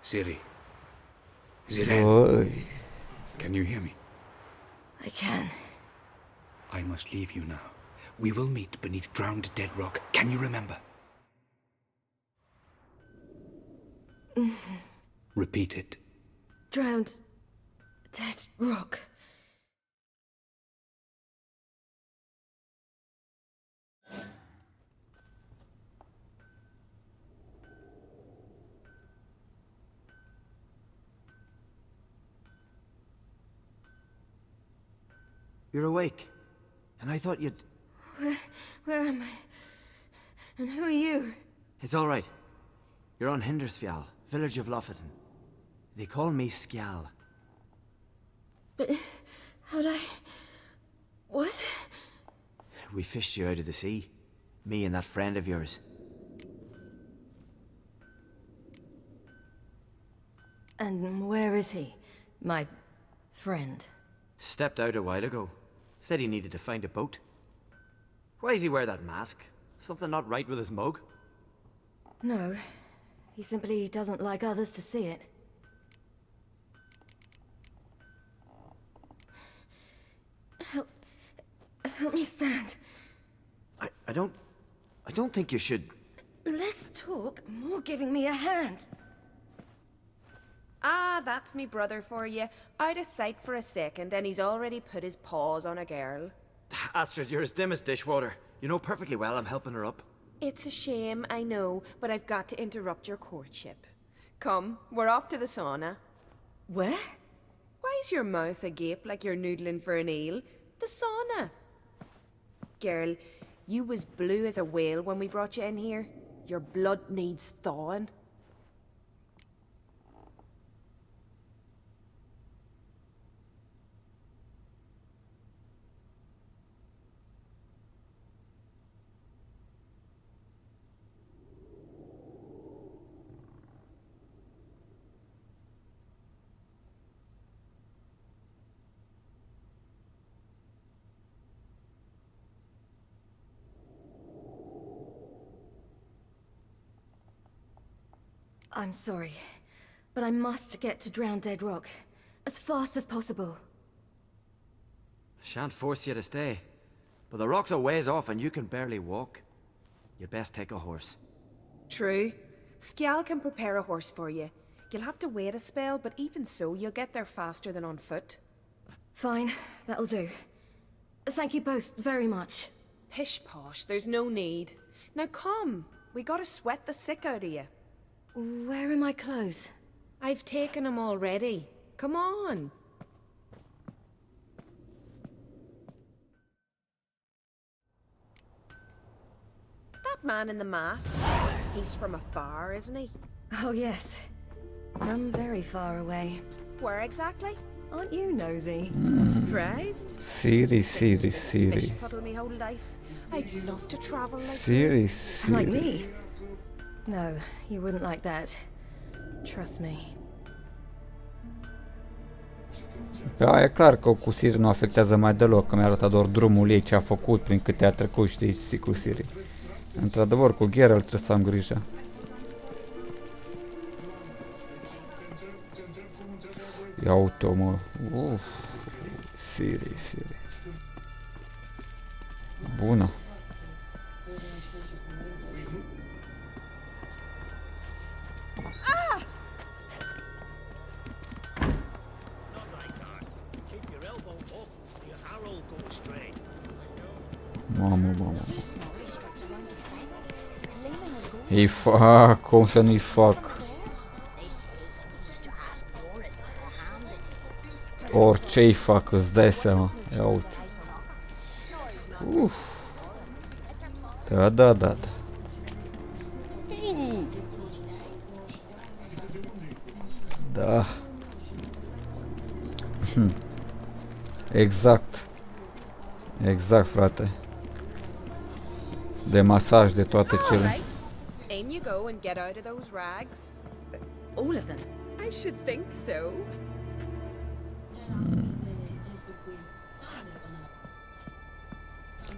Ciri. Ciri. Oi. Can you hear me? I can. I must leave you now. We will meet beneath drowned dead rock. Can you remember? Repeat it. Drowned. Dead rock. You're awake. And I thought you'd... Where am I? And who are you? It's all right. You're on Hindersfjall, village of Lofferton. They call me Skjal. But how'd I... What? We fished you out of the sea. Me and that friend of yours. And where is he? My friend. Stepped out a while ago. Said he needed to find a boat. Why does he wear that mask? Something not right with his mug? No. He simply doesn't like others to see it. Help me stand. I don't think you should... Less talk, more giving me a hand. Ah, that's me brother for you. Out of sight for a second, and he's already put his paws on a girl. Astrid, you're as dim as dishwater. You know perfectly well I'm helping her up. It's a shame, I know, but I've got to interrupt your courtship. Come, we're off to the sauna. Where? Why's your mouth agape like you're noodling for an eel? The sauna. Girl, you was blue as a whale when we brought you in here. Your blood needs thawing. I'm sorry, but I must get to Drowned Dead Rock as fast as possible. Shan't force you to stay. But the rock's a ways off and you can barely walk. You'd best take a horse. True. Skjal can prepare a horse for you. You'll have to wait a spell, but even so, you'll get there faster than on foot. Fine, that'll do. Thank you both very much. Pish posh, there's no need. Now come, we gotta sweat the sick out of you. Where are my clothes? I've taken them already. Come on. That man in the mask, he's from afar, isn't he? Oh yes, from very far away. Where exactly? Aren't you nosy? Surprised? Siri. Fish puddle me whole life. I'd love to travel like Siri. Like me? No, you wouldn't like that. Trust me. Da, e clar că cu Siri nu afectează mai deloc, că mi-a arătat doar drumul ei, ce a făcut, prin câte a trecut, știi, cu Siri. Într-adevăr, cu Geralt trebuie să am grijă. Ia uite-o, mă. Siri. Bună. Mamă. Îi fac, cum să nu-i fac? Orice-i fac, îți dai seama. Ia uite. Da. Da. Exact, frate. De masaj, de toate cele. In you go and get out of those rags. All of them? I should think so.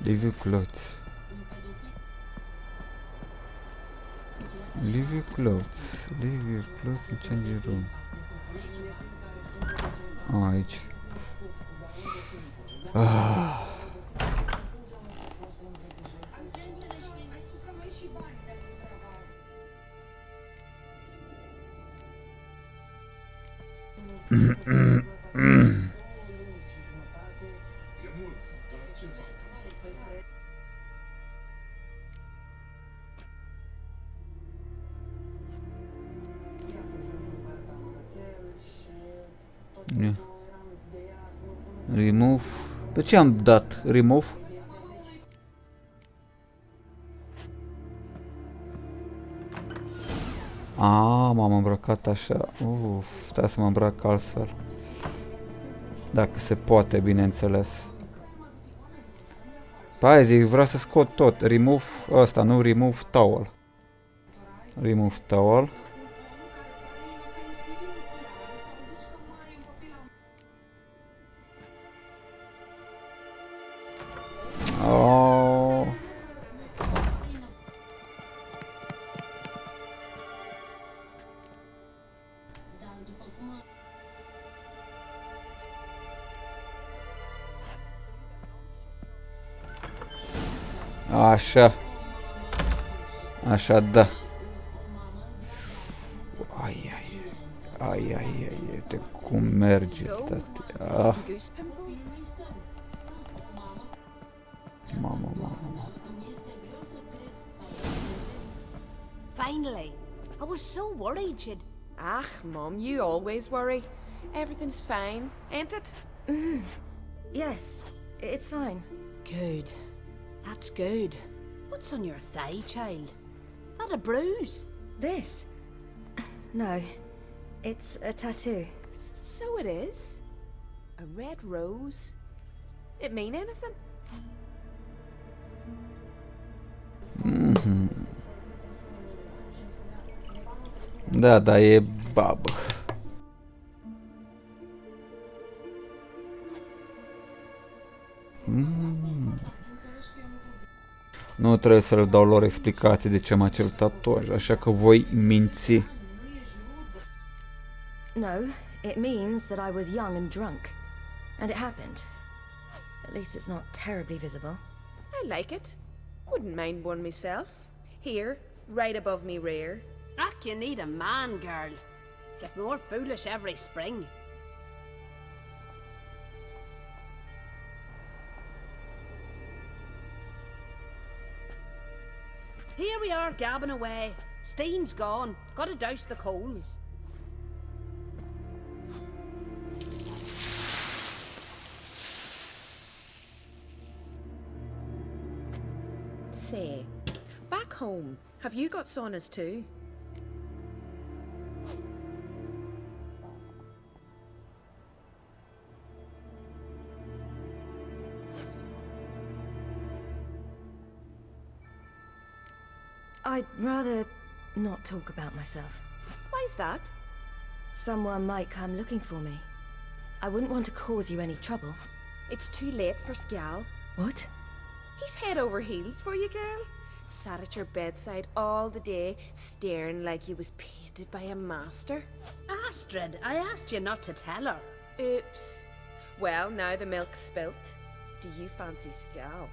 Leave your clothes. Leave your clothes and change your room. Aici. Remove. Pe ce am dat? Remove? M-am îmbrăcat așa. Stai să mă îmbrac altfel. Dacă se poate, bineînțeles. Pe aia zic, vreau să scot tot. Remove ăsta, nu remove towel. Remove towel. Oh. Așa. Așa, da. Ai, uite cum merge, tati. Ah. Mama. Finally. I was so worried you'd... Ah, Mum, you always worry. Everything's fine, ain't it? Yes, it's fine. Good. That's good. What's on your thigh, child? That a bruise? This? No, it's a tattoo. So it is. A red rose. It mean anything? Da, e babă. Nu trebuie să le dau lor explicații de ce am acel tatuaj, așa că voi minți. No, it means that I was young and drunk. And it happened. At least it's not terribly visible. I like it. Wouldn't mind one myself. Here, right above me rear. You need a man, girl. Get more foolish every spring. Here we are gabbing away. Steam's gone. Gotta douse the coals. Say, back home, have you got saunas too? I'd rather not talk about myself. Why's that? Someone might come looking for me. I wouldn't want to cause you any trouble. It's too late for Scal. What? He's head over heels for you, girl. Sat at your bedside all the day, staring like you was painted by a master. Astrid, I asked you not to tell her. Oops. Well, now the milk's spilt. Do you fancy Scal?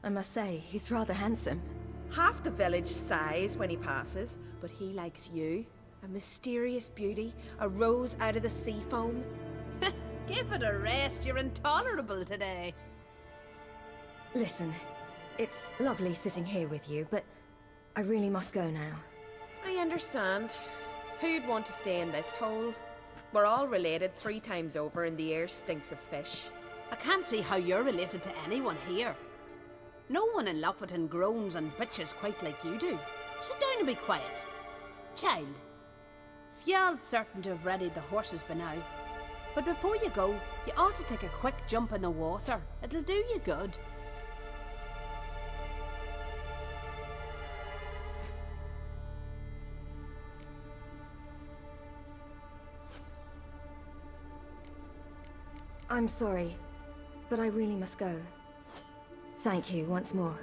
I must say, he's rather handsome. Half the village sighs when he passes, but he likes you. A mysterious beauty, a rose out of the sea foam. Give it a rest, you're intolerable today. Listen, it's lovely sitting here with you, but I really must go now. I understand. Who'd want to stay in this hole? We're all related 3 times over and the air stinks of fish. I can't see how you're related to anyone here. No one in Lofferton groans and bitches quite like you do. Sit down and be quiet. Child, Scial's certain to have readied the horses by now. But before you go, you ought to take a quick jump in the water. It'll do you good. I'm sorry, but I really must go. Thank you once more.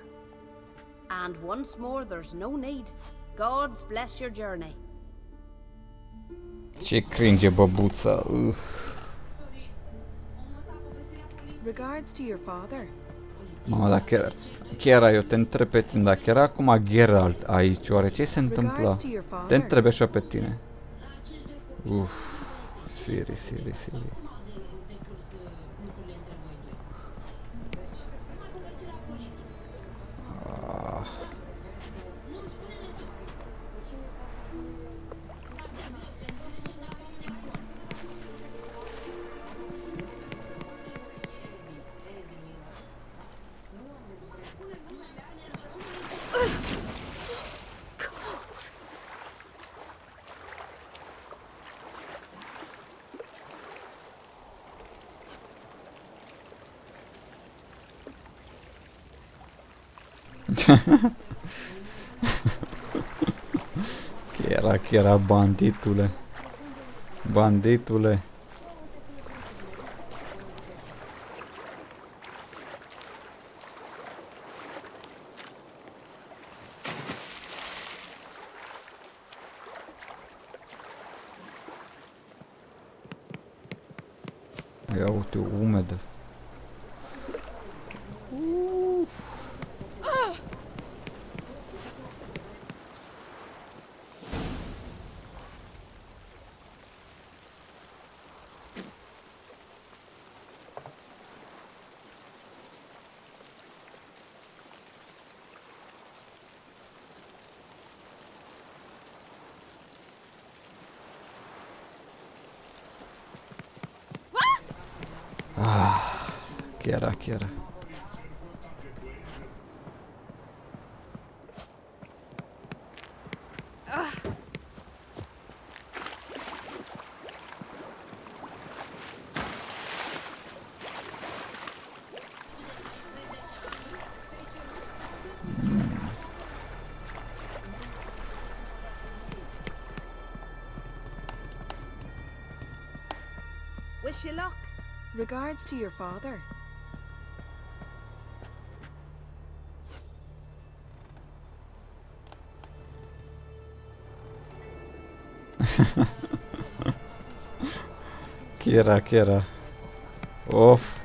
And once more, there's no need. God's bless your journey. Ce cringe băbuța. Regards to your father. Mama, dacă chiar eu te întreb pe tine, dacă era acum Geralt aici, oare ce se întâmpla? Te întreb așa pe tine. Siri. Chiar banditule. Banditule. Ia uite, umedă. Chiar. Wish you luck. Regards to your father. Chiar. Of.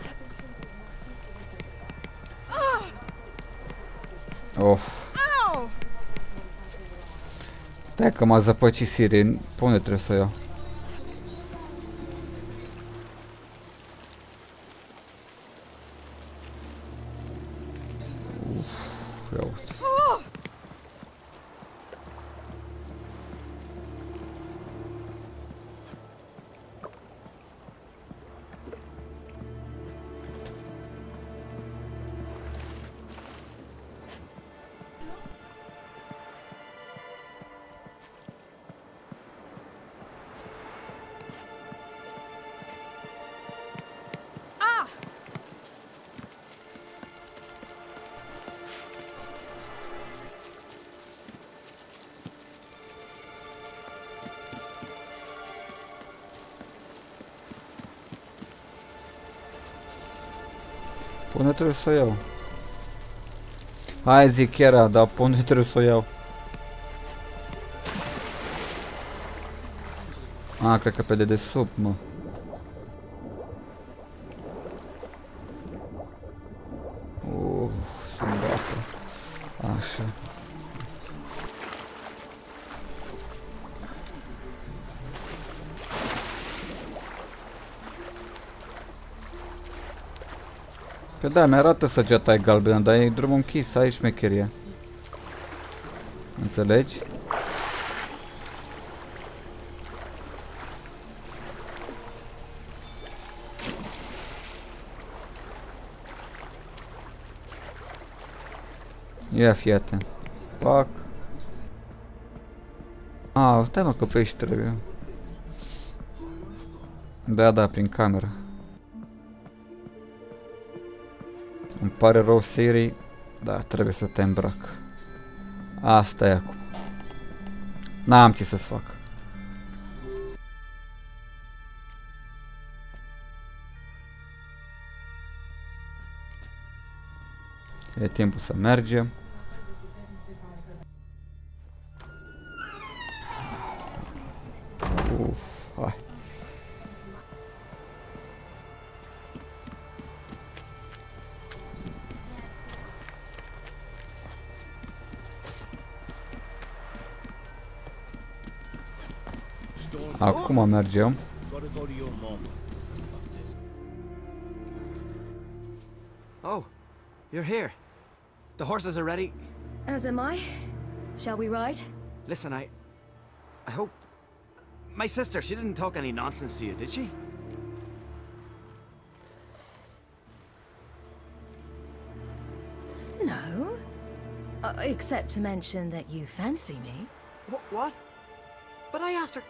Of. Stai că m-a zăpăcit Sirin. Pune trebuie să o iau. Ia uite. Pune trebuie să o iau. Hai zic chiar, dar pune trebuie să o iau. A, cred că pe dedesubt, mă. Să-mi bată. Așa. Că da, mi-arată săgeata e galbenă, dar e drumul închis, aici șmecheria. Înțelegi? Ia fii atent. Pac. Stai mă că pe aici trebuie. Da, prin cameră. Îmi pare rău, Siri, dar trebuie să te îmbrac. Asta e acum. N-am ce să-ți fac. E timpul să mergem. Hai. Acum mergem. Oh, you're here. The horses are ready. As am I. Shall we ride? Listen, I hope... My sister, she didn't talk any nonsense to you, did she? No. Except to mention that you fancy me. What? But I asked her...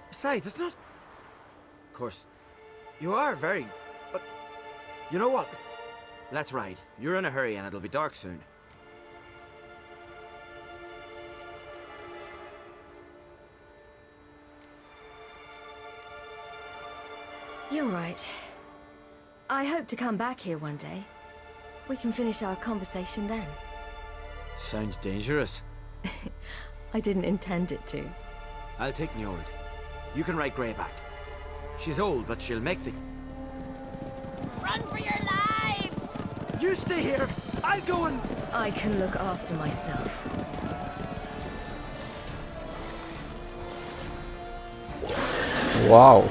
Besides, it's not... Of course, you are very... But... You know what? Let's ride. You're in a hurry and it'll be dark soon. You're right. I hope to come back here one day. We can finish our conversation then. Sounds dangerous. I didn't intend it to. I'll take Njord. You can ride Greyback. She's old, but she'll make the... Run for your lives! You stay here! I'll go and... I can look after myself. Wow!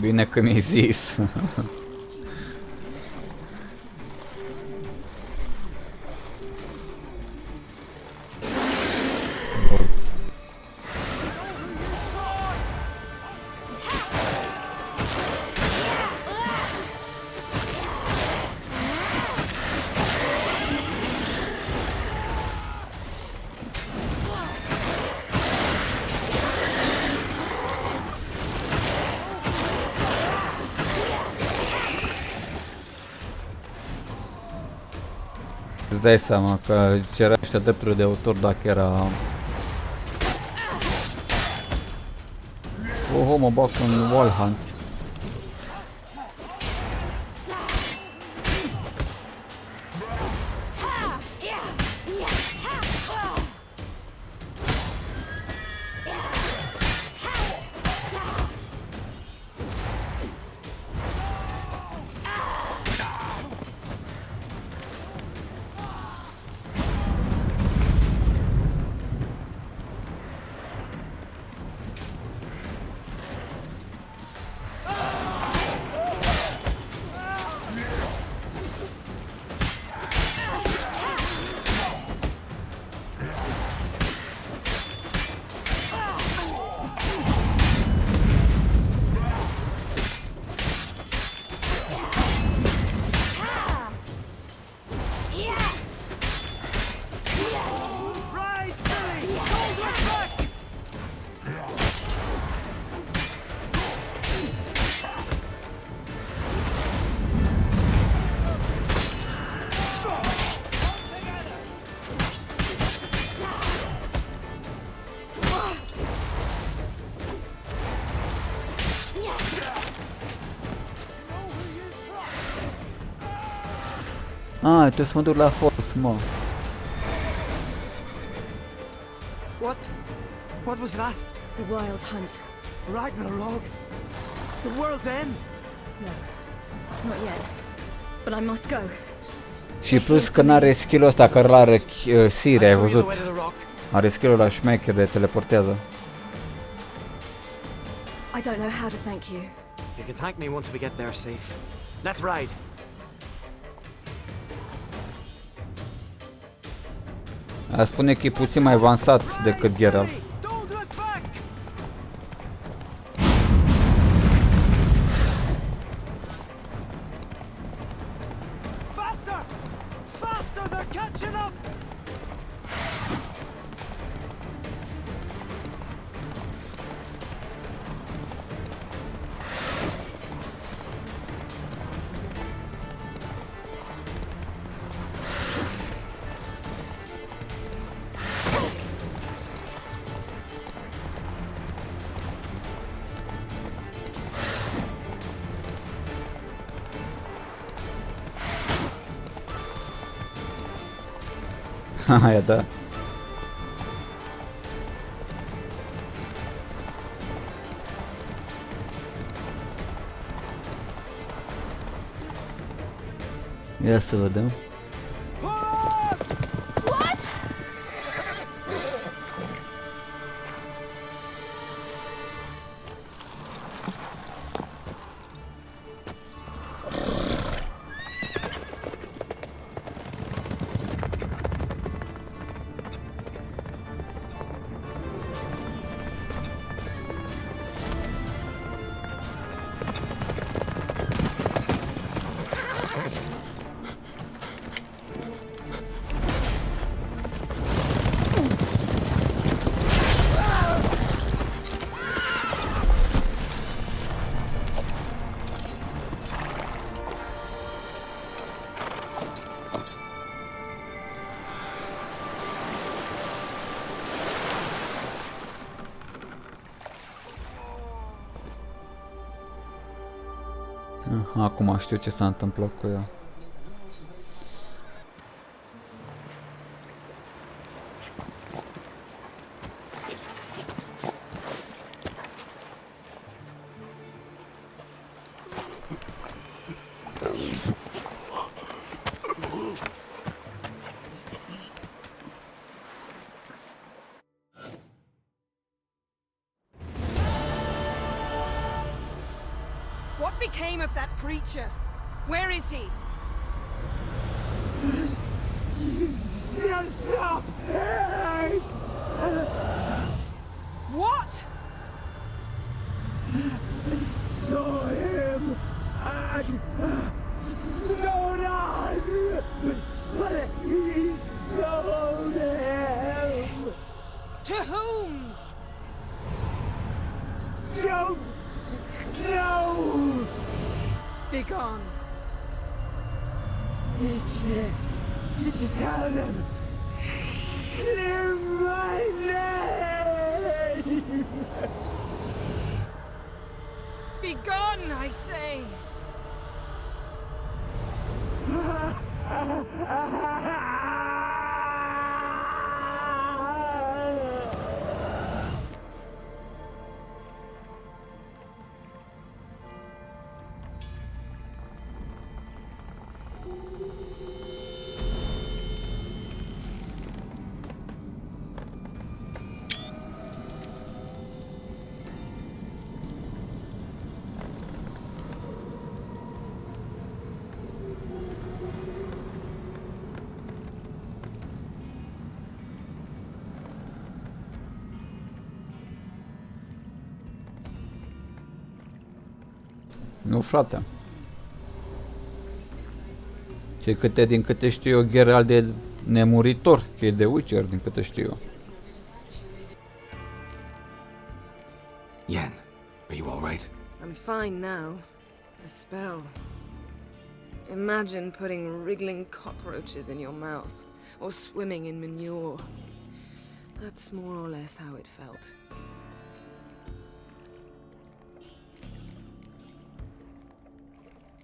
Bine că mi-ai zis. Îți dai seama că cerea ăștia drepturile de autor dacă era... Oho, mă bag în wall hunt. Ah, trebuie să mă duc la force, mă. What was that? The Wild Hunt. Ragnarok? The world's end? No, not yet. But I must go. Și plus că n-are skill-ul ăsta, că are Siri, ai văzut? Are skill-ul ăla șmecher de teleportează. I don't know how to thank you. You can thank me once we get there safe. Let's ride. A spune că e puțin mai avansat decât Geralt. Aia da. Ia să vedem. Acum știu ce s-a întâmplat cu ea. What became of that creature? Where is he? Stop! What? Saw him at Stonas, but he sold him. To whom? Don't know. Begone. Tell them. Clear my name. Begone, I say. Nu, frate. Și din câte știu eu, Geralt de nemuritor, că e de Witcher, din câte știu eu. Yen, are you all right? I'm fine now. The spell. Imagine putting wriggling cockroaches in your mouth, or swimming in manure. That's more or less how it felt.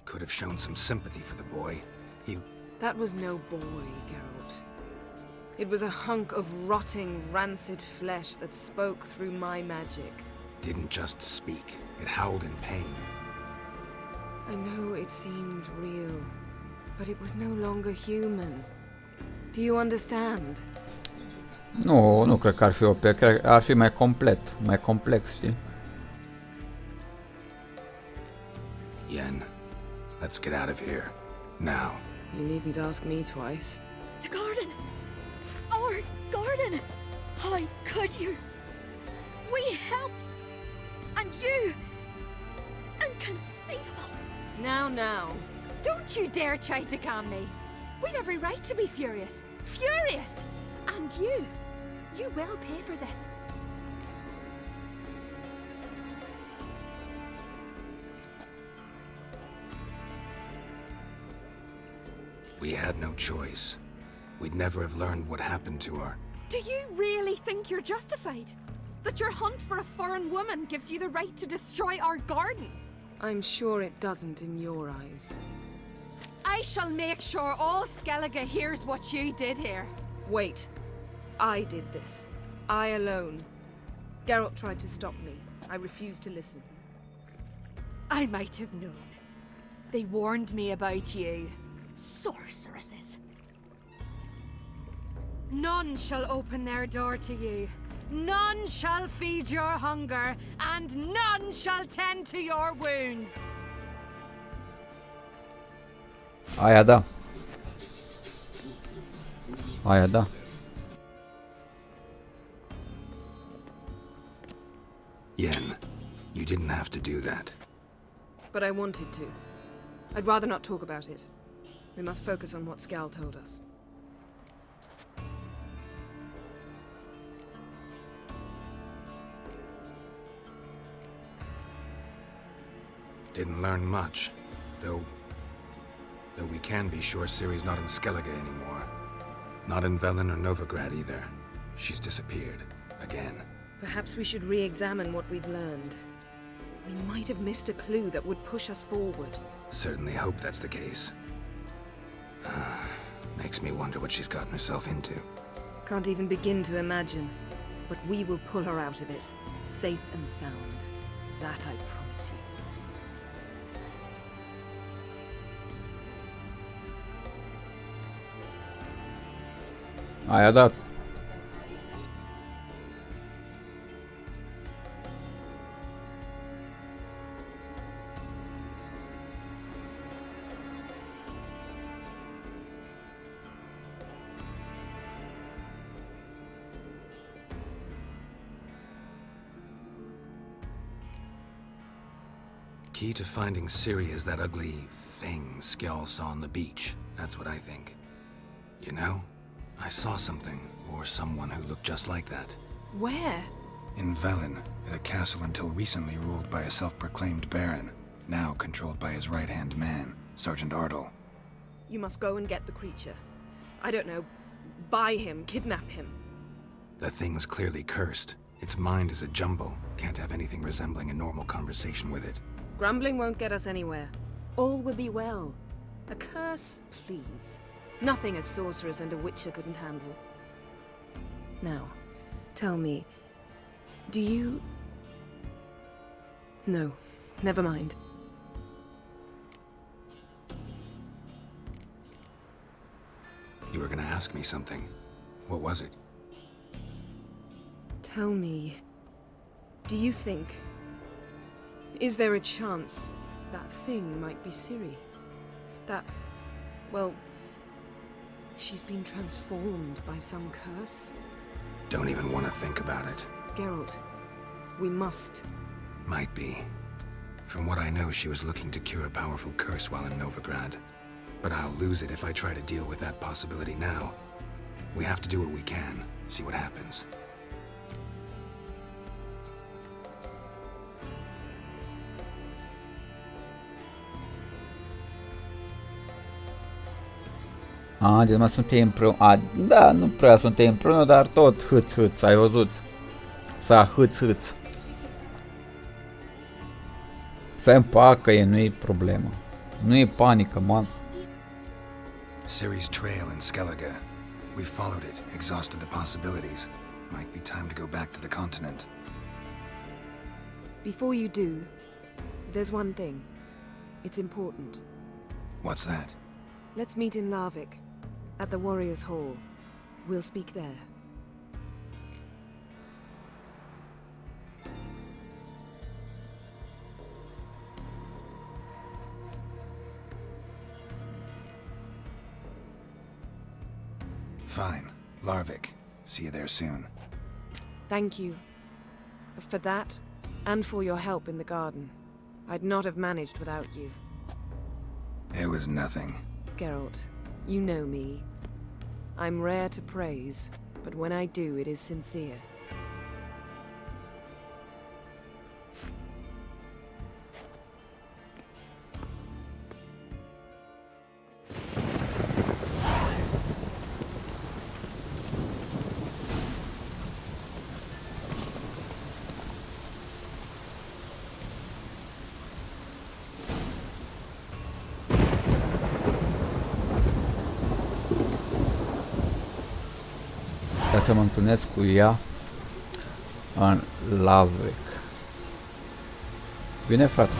Could have shown some sympathy for the boy. That was no boy, Geralt. It was a hunk of rotting, rancid flesh that spoke through my magic. Didn't just speak. It howled in pain. I know it seemed real, but it was no longer human. Do you understand? Nu, nu cred că ar fi OP, cred că ar fi mai complet, mai complex, știi? Yen, let's get out of here. Now. You needn't ask me twice. The garden! Our garden! How could you? We helped! And you! Inconceivable! Now. Don't you dare try to calm me! We've every right to be furious! Furious! And you will pay for this. We had no choice. We'd never have learned what happened to her. Do you really think you're justified? That your hunt for a foreign woman gives you the right to destroy our garden? I'm sure it doesn't in your eyes. I shall make sure all Skellige hears what you did here. Wait. I did this. I alone. Geralt tried to stop me. I refused to listen. I might have known. They warned me about you. Sorceresses. None shall open their door to you. None shall feed your hunger, and none shall tend to your wounds. Aia da. Aia da. Yen, you didn't have to do that. But I wanted to. I'd rather not talk about it. We must focus on what Scal told us. Didn't learn much, though we can be sure Ciri's not in Skellige anymore. Not in Velen or Novigrad either. She's disappeared. Again. Perhaps we should re-examine what we've learned. We might have missed a clue that would push us forward. Certainly hope that's the case. Makes me wonder what she's gotten herself into. Can't even begin to imagine. But we will pull her out of it, safe and sound. That I promise you. Aia dat. Key to finding Ciri is that ugly thing Skjall saw on the beach. That's what I think. You know, I saw something, or someone who looked just like that. Where? In Velen, at a castle until recently ruled by a self-proclaimed baron, now controlled by his right-hand man, Sergeant Ardle. You must go and get the creature. I don't know, buy him, kidnap him. The thing's clearly cursed. Its mind is a jumble. Can't have anything resembling a normal conversation with it. Grumbling won't get us anywhere. All will be well. A curse, please. Nothing a sorceress and a witcher couldn't handle. Now, tell me, do you... No, never mind. You were gonna ask me something. What was it? Tell me, do you think... Is there a chance that thing might be Ciri? That, well, she's been transformed by some curse? Don't even want to think about it. Geralt, we must. Might be. From what I know, she was looking to cure a powerful curse while in Novigrad. But I'll lose it if I try to deal with that possibility now. We have to do what we can, see what happens. Deci mai suntem împreună. Da, nu prea suntem împreună, dar tot hâț, ai văzut? S-a hâț. Se împacă, nu-i problemă. Nu e panică, man. Ciri's trail in Skellige. We followed it, exhausted the possibilities. Might be time to go back to the continent. Before you do, there's one thing. It's important. What's that? Let's meet in Larvik, at the Warriors' Hall. We'll speak there. Fine. Larvik. See you there soon. Thank you. For that, and for your help in the garden. I'd not have managed without you. It was nothing. Geralt, you know me. I'm rare to praise, but when I do, it is sincere. Ca să mă întâlnesc cu ea în Larvik. Bine, frate.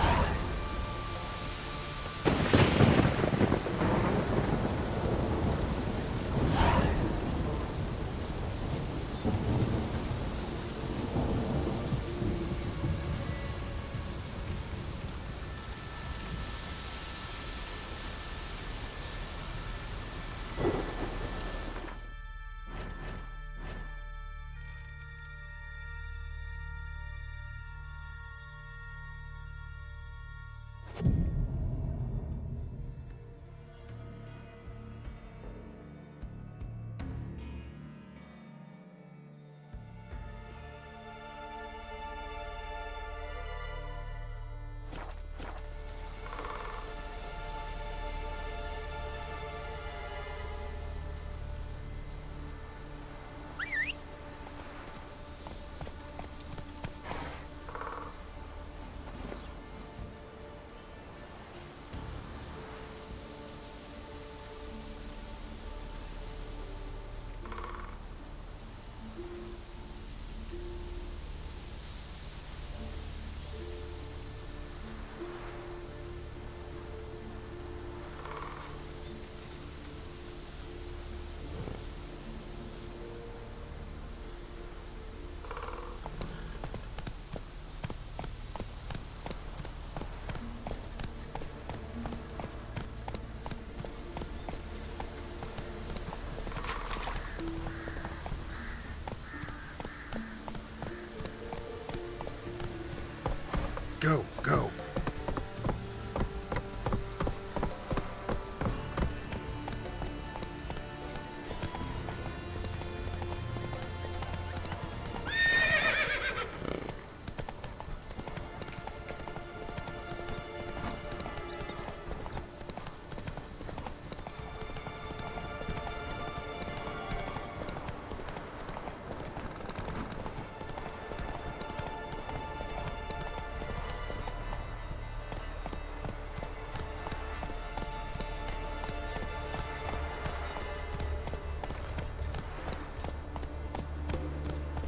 Go, go.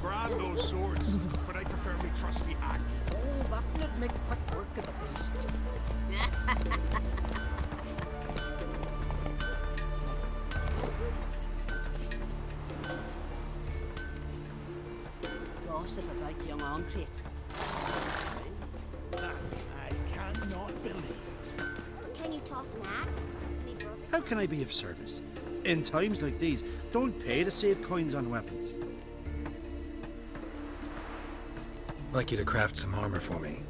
Grab those swords, but I prefer me trusty axe. Oh, that'd make quick work of the beast. Gossip about young Ancrate. That I cannot believe. Can you toss an axe? Me brother? How can I be of service? In times like these, don't pay to save coins on weapons. I'd like you to craft some armor for me.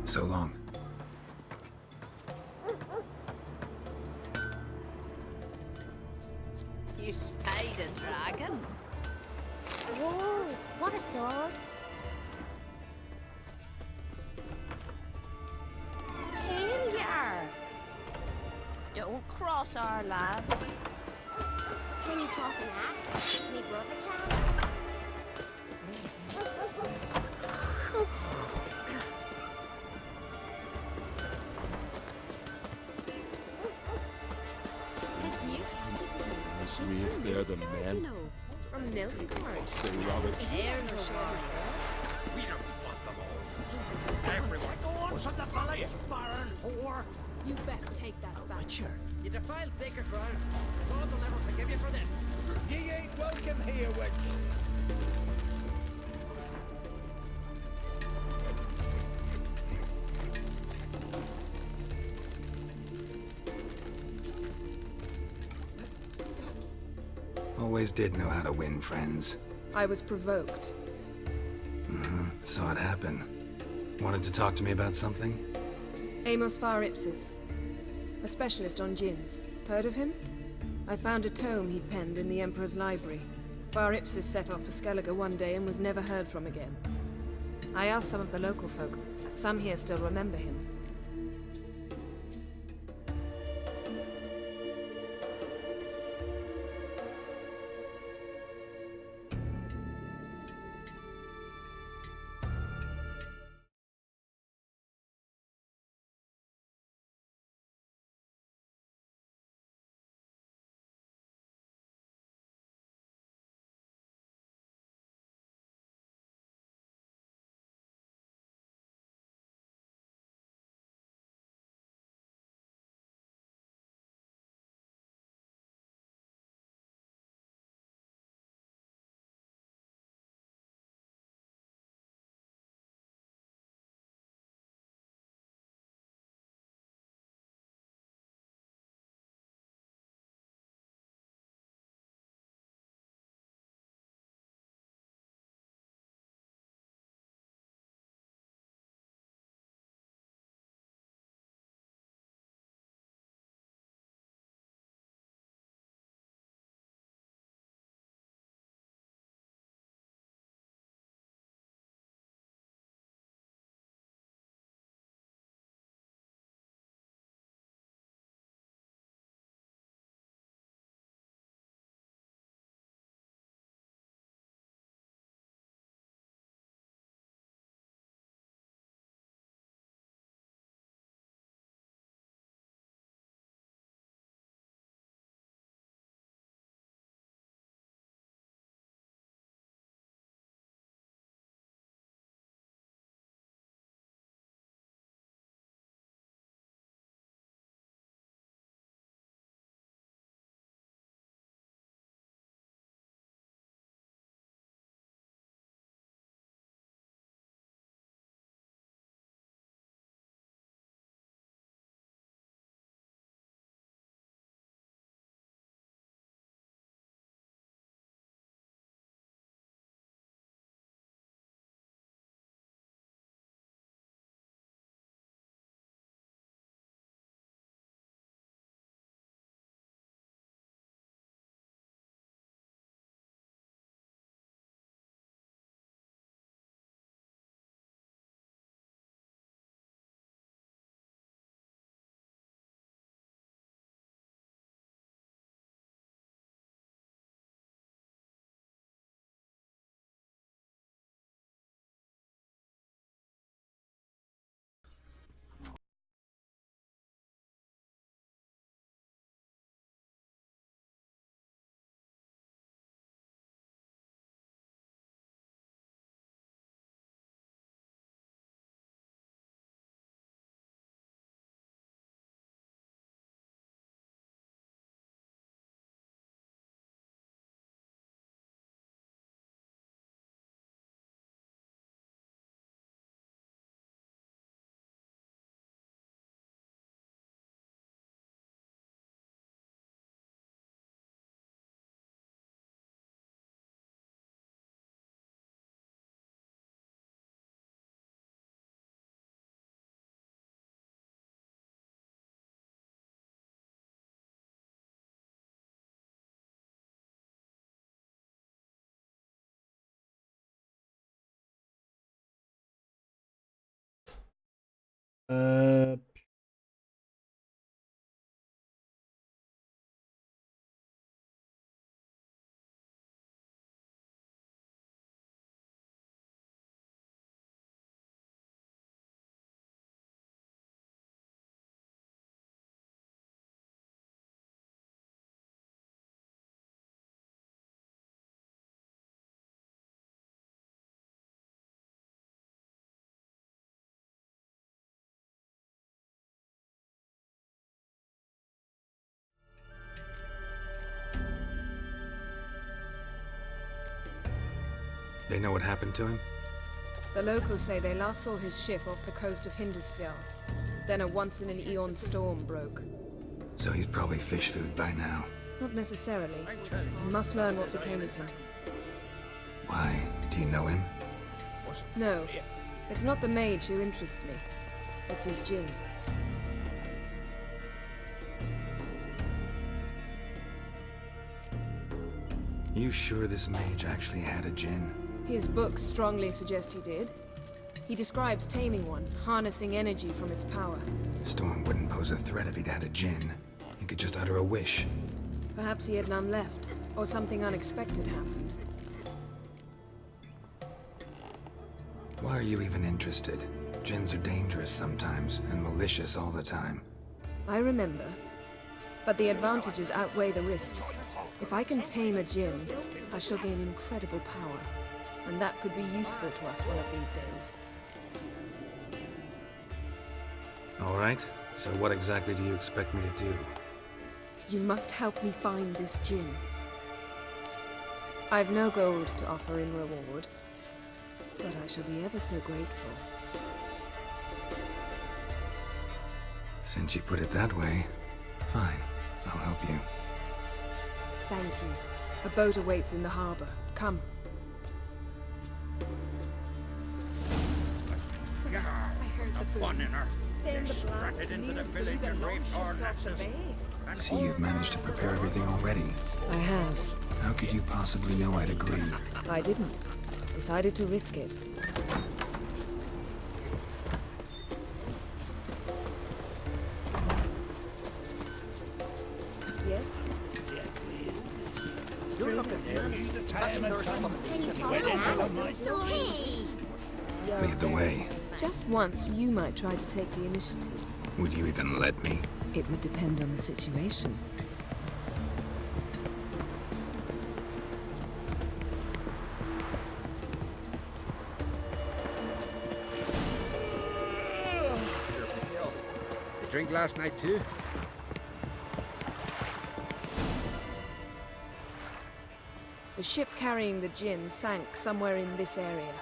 So long. You spied a dragon? Whoa, what a sword. Hail yar. Don't cross our lads. Can you toss an axe? Me brother can. Means they're the men. From Nilfgaard. Say rubbish. There's a We'd have fought them off. Everyone goes from the village, baron, whore. You best take that back. You defile sacred ground. God will never forgive you for this. Ye ain't welcome here, witch. Always did know how to win friends. I was provoked. Saw it happen. Wanted to talk to me about something? Amos Far Ipsis, a specialist on djinns. Heard of him? I found a tome he'd penned in the Emperor's library. Far Ipsis set off for Skellige one day and was never heard from again. I asked some of the local folk. Some here still remember him. They know what happened to him? The locals say they last saw his ship off the coast of Hindusfjall. Then a once-in-an-eon storm broke. So he's probably fish food by now. Not necessarily. We must learn what became of him. Why? Do you know him? No. It's not the mage who interests me. It's his djinn. You sure this mage actually had a djinn? His books strongly suggest he did. He describes taming one, harnessing energy from its power. Storm wouldn't pose a threat if he'd had a djinn. He could just utter a wish. Perhaps he had none left, or something unexpected happened. Why are you even interested? Djinns are dangerous sometimes, and malicious all the time. I remember. But the advantages outweigh the risks. If I can tame a djinn, I shall gain incredible power. And that could be useful to us one of these days. All right, so what exactly do you expect me to do? You must help me find this djinn. I've no gold to offer in reward, but I shall be ever so grateful. Since you put it that way, fine. I'll help you. Thank you. A boat awaits in the harbor. Come. I heard the one in her. Then the blast into the village and raped our lasses. See, you've managed to prepare everything already. I have. How could you possibly know I'd agree? I didn't. Decided to risk it. Yes? You look at him. He's the time and Lead the way. Just once, you might try to take the initiative. Would you even let me? It would depend on the situation. You drink last night too? The ship carrying the djinn sank somewhere in this area.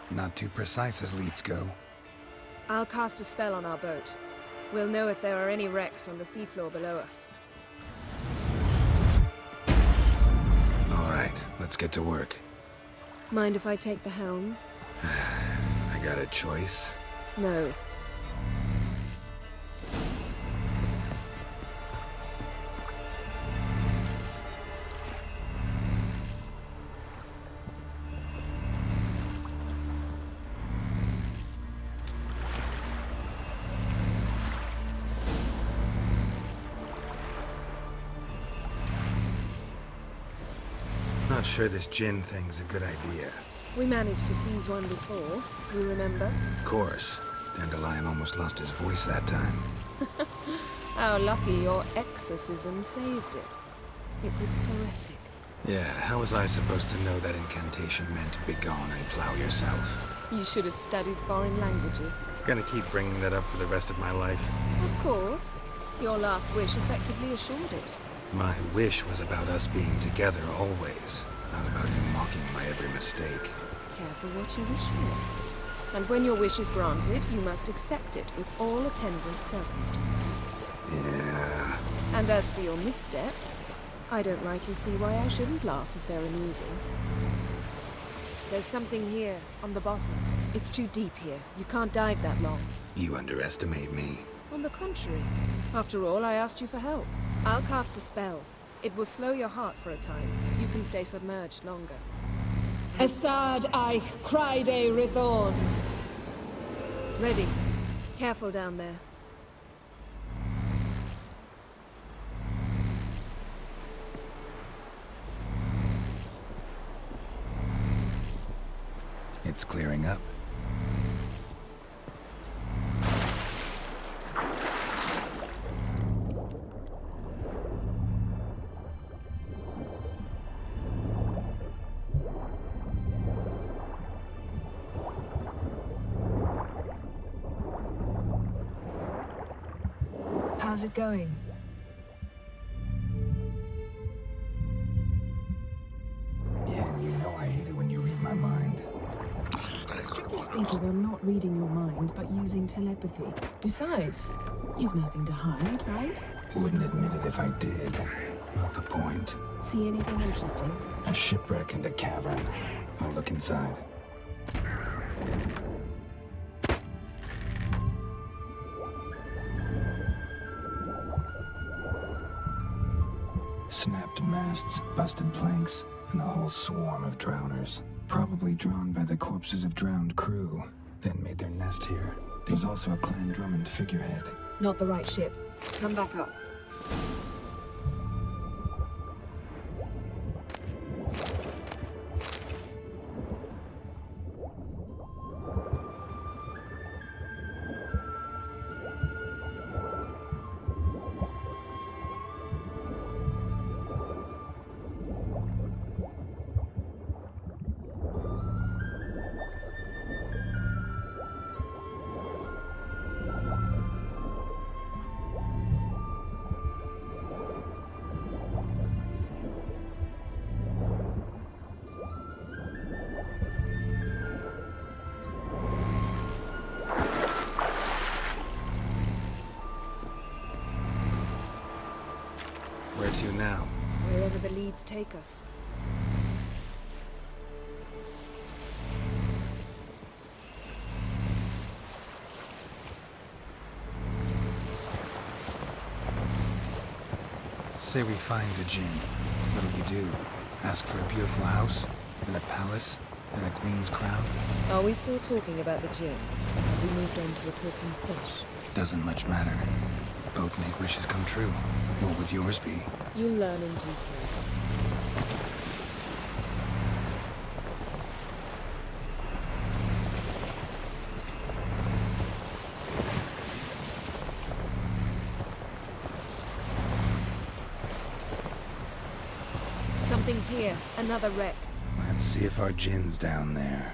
Not too precise as leads go. I'll cast a spell on our boat. We'll know if there are any wrecks on the seafloor below us. All right, let's get to work. Mind if I take the helm? I got a choice. No. Not sure this djinn thing's a good idea. We managed to seize one before. Do you remember? Of course. Dandelion almost lost his voice that time. How lucky your exorcism saved it. It was poetic. Yeah, how was I supposed to know that incantation meant begone and plow yourself? You should have studied foreign languages. Gonna keep bringing that up for the rest of my life. Of course. Your last wish effectively assured it. My wish was about us being together always, not about you mocking my every mistake. Careful what you wish for. And when your wish is granted, you must accept it with all attendant circumstances. Yeah. And as for your missteps, I don't rightly see why I shouldn't laugh if they're amusing. There's something here, on the bottom. It's too deep here. You can't dive that long. You underestimate me. On the contrary. After all, I asked you for help. I'll cast a spell. It will slow your heart for a time. You can stay submerged longer. Esad I cried a Rithorn. Ready. Careful down there. It's clearing up. How's it going? Yeah, you know I hate it when you read my mind. Strictly speaking, I'm not reading your mind, but using telepathy. Besides, you've nothing to hide, right? Wouldn't admit it if I did. Not the point. See anything interesting? A shipwreck and a cavern. I'll look inside. Snapped masts, busted planks, and a whole swarm of drowners. Probably drawn by the corpses of drowned crew, then made their nest here. There's also a Clan Drummond figurehead. Not the right ship. Come back up. Where to now? Wherever the leads take us. Say we find a djinn. What'll you do? Ask for a beautiful house? And a palace? And a queen's crown? Are we still talking about the gym? Have we moved on to a talking fish? Doesn't much matter. Both make wishes come true. What would yours be? You'll learn in due course. Something's here. Another wreck. Let's see if our djinn's down there.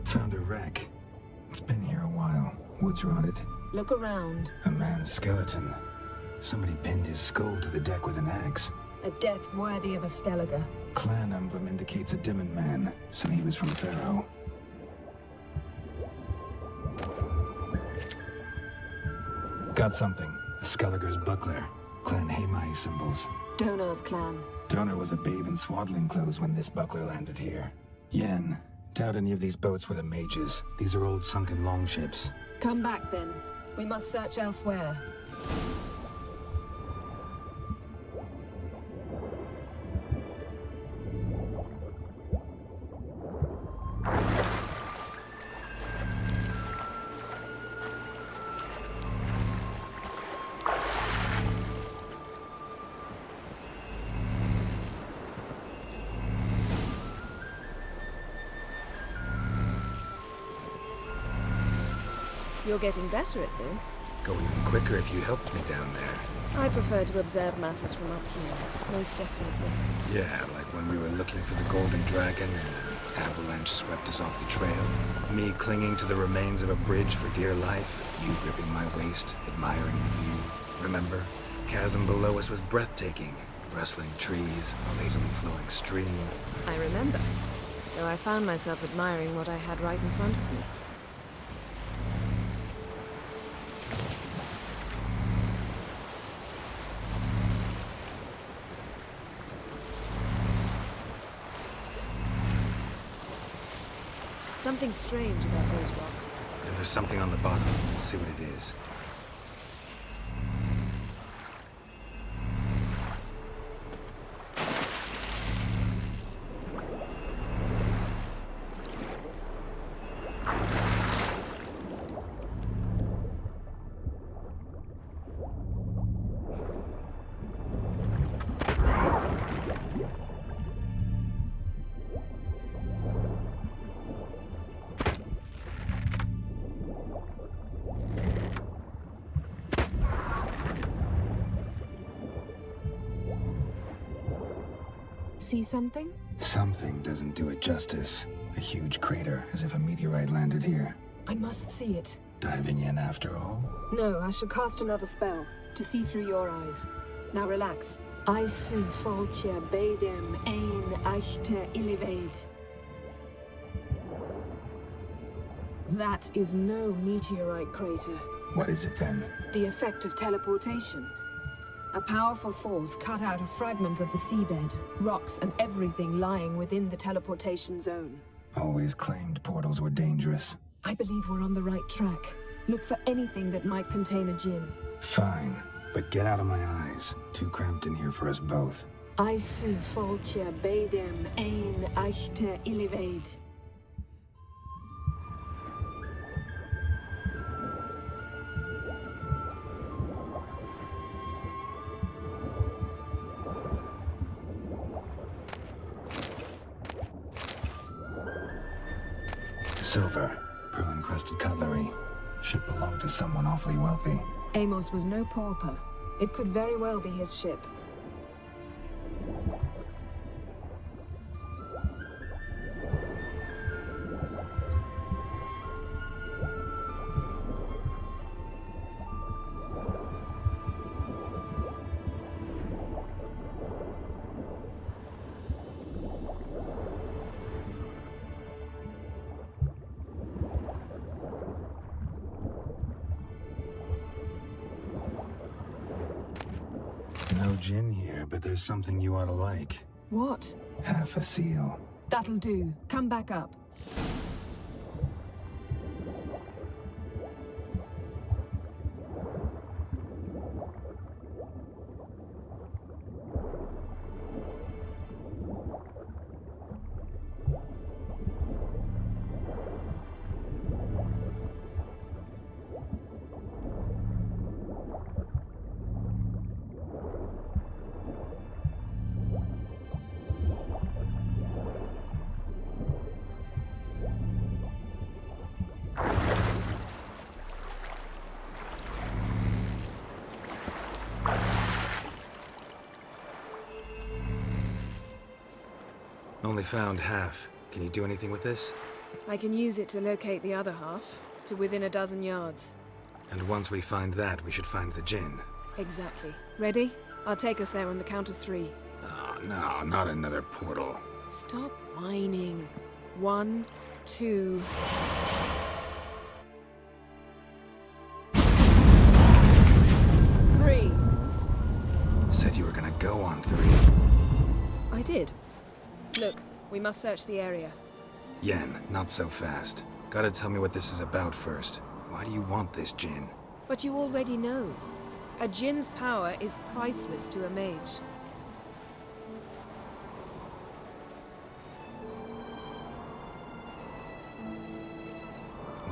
Found a wreck. It's been here a while. Wood's rotted. Look around. A man's skeleton. Somebody pinned his skull to the deck with an axe. A death worthy of a Skellige. Clan emblem indicates a Dimmen man, so he was from Pharaoh. Got something. A Skellige's buckler. Clan Hamai symbols. Donar's clan. Donar was a babe in swaddling clothes when this buckler landed here. Yen, doubt any of these boats were the mages. These are old sunken longships. Come back then. We must search elsewhere. You're getting better at this. Go even quicker if you helped me down there. I prefer to observe matters from up here, most definitely. Yeah, like when we were looking for the Golden Dragon and an avalanche swept us off the trail. Me clinging to the remains of a bridge for dear life. You gripping my waist, admiring the view. Remember? Chasm below us was breathtaking. Rustling trees, a lazily flowing stream. I remember, though I found myself admiring what I had right in front of me. Something strange about those rocks. And there's something on the bottom. We'll see what it is. See something? Something doesn't do it justice. A huge crater, as if a meteorite landed here. I must see it. Diving in after all? No, I shall cast another spell to see through your eyes. Now relax. I su foltia bedem ein eichte illivaid. That is no meteorite crater. What is it then? The effect of teleportation. A powerful force cut out a fragment of the seabed, rocks and everything lying within the teleportation zone. Always claimed portals were dangerous. I believe we're on the right track. Look for anything that might contain a djinn. Fine, but get out of my eyes. Too cramped in here for us both. I su foltia bedem ein eichte illivaid. Silver, pearl-encrusted cutlery. Ship belonged to someone awfully wealthy. Amos was no pauper. It could very well be his ship. No gin here, but there's something you ought to like. What? Half a seal. That'll do. Come back up. Only found half. Can you do anything with this? I can use it to locate the other half, to within a dozen yards. And once we find that, we should find the gin. Exactly. Ready? I'll take us there on the count of 3. Oh, no, not another portal. Stop whining. 1, 2... Three. Said you were gonna go on 3. I did. Look, we must search the area. Yen, not so fast. Gotta tell me what this is about first. Why do you want this gin? But you already know. A djinn's power is priceless to a mage.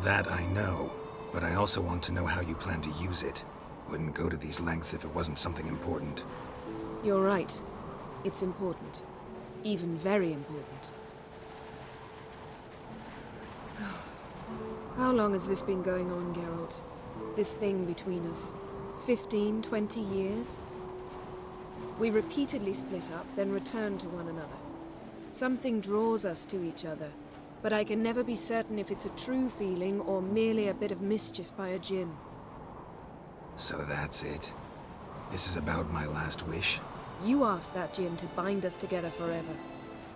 That I know, but I also want to know how you plan to use it. Wouldn't go to these lengths if it wasn't something important. You're right. It's important. Even very important. How long has this been going on, Geralt? This thing between us? 15, 20 years? We repeatedly split up, then returned to one another. Something draws us to each other, but I can never be certain if it's a true feeling or merely a bit of mischief by a djinn. So that's it. This is about my last wish? You asked that djinn to bind us together forever.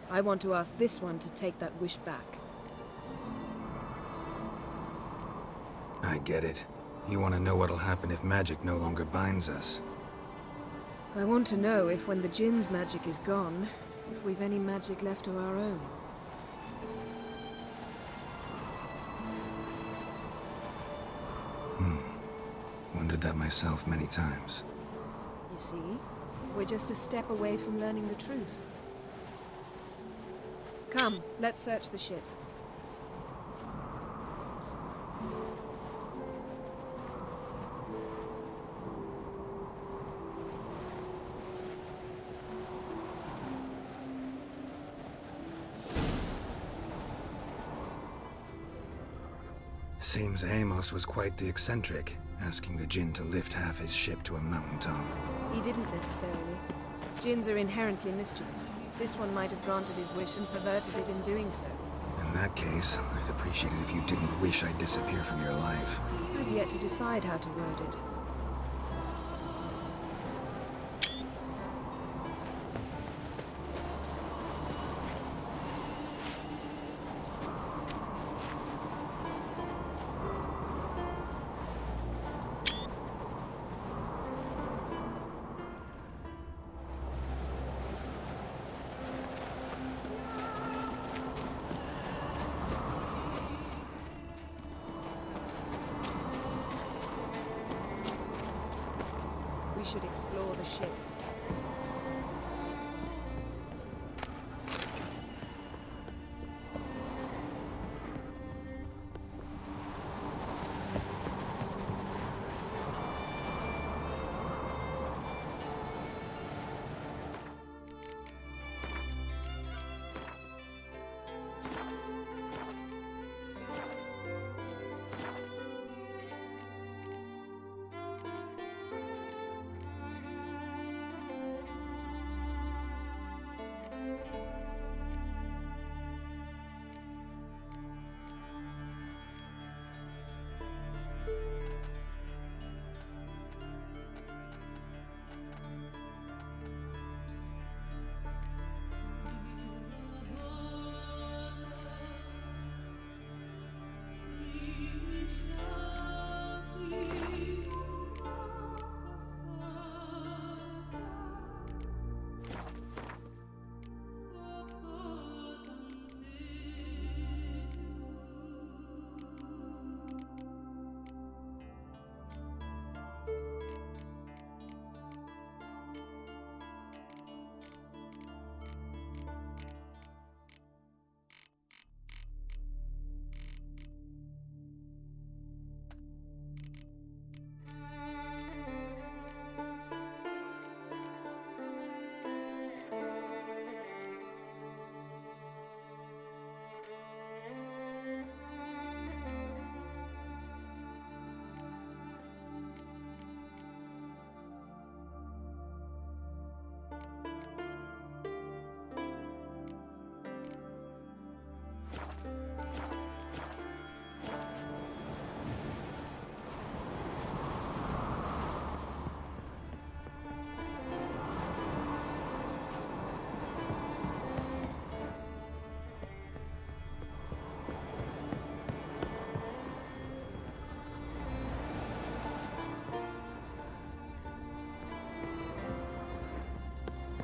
I want to ask this one to take that wish back. I get it. You want to know what'll happen if magic no longer binds us. I want to know if when the djinn's magic is gone, if we've any magic left of our own. wondered that myself many times. You see? We're just a step away from learning the truth. Come, let's search the ship. Seems Amos was quite the eccentric, asking the Jinn to lift half his ship to a mountaintop. He didn't necessarily. Jinns are inherently mischievous. This one might have granted his wish and perverted it in doing so. In that case, I'd appreciate it if you didn't wish I'd disappear from your life. I've yet to decide how to word it. We should explore the ship.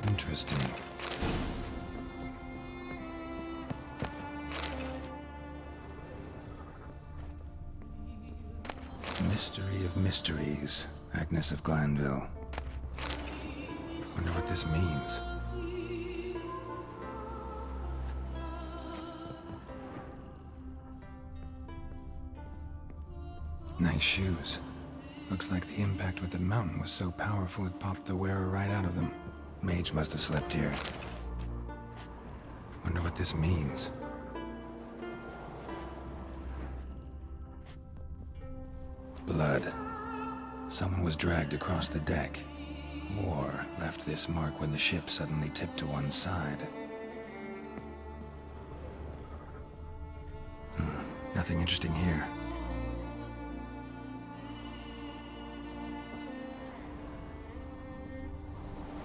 Interesting. Mystery of mysteries, Agnes of Glanville. Wonder what this means. Nice shoes. Looks like the impact with the mountain was so powerful it popped the wearer right out of them. Mage must have slept here. Wonder what this means. Blood. Someone was dragged across the deck. War left this mark when the ship suddenly tipped to one side. Nothing interesting here.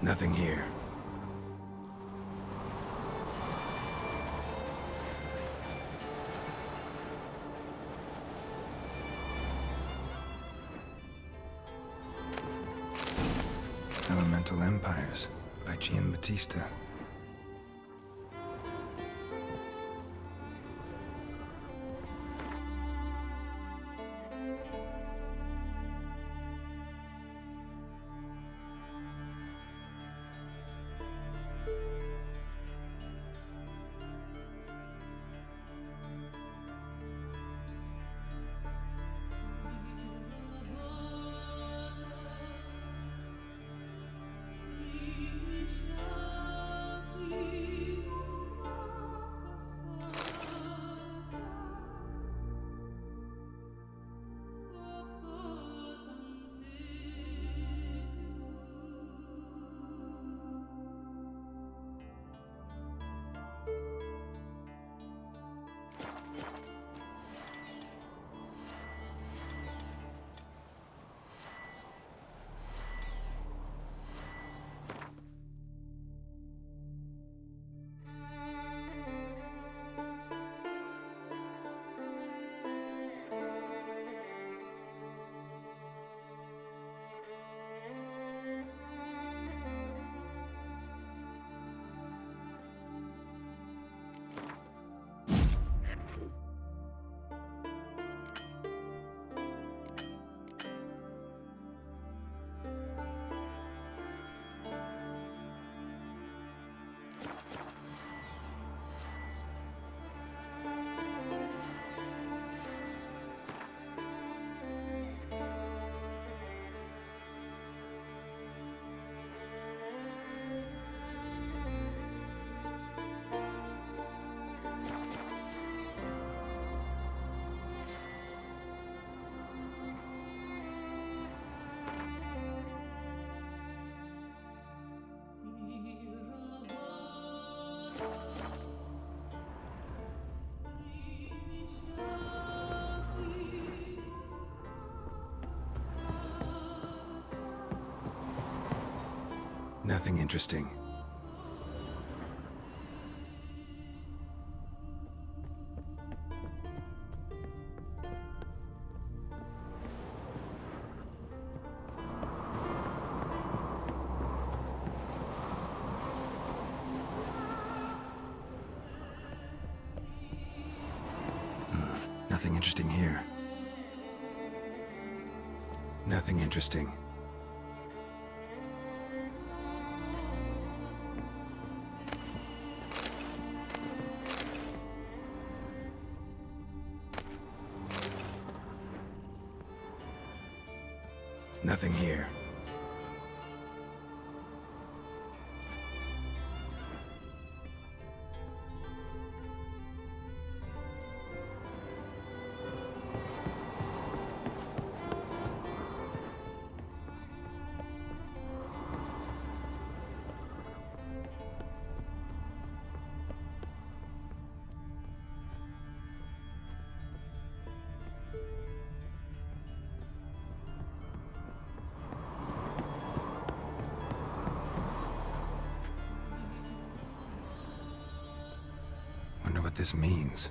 Nothing here. Elemental Empires by Giambattista. Nothing interesting. Nothing interesting here. Nothing interesting. Nothing here. Wonder what this means.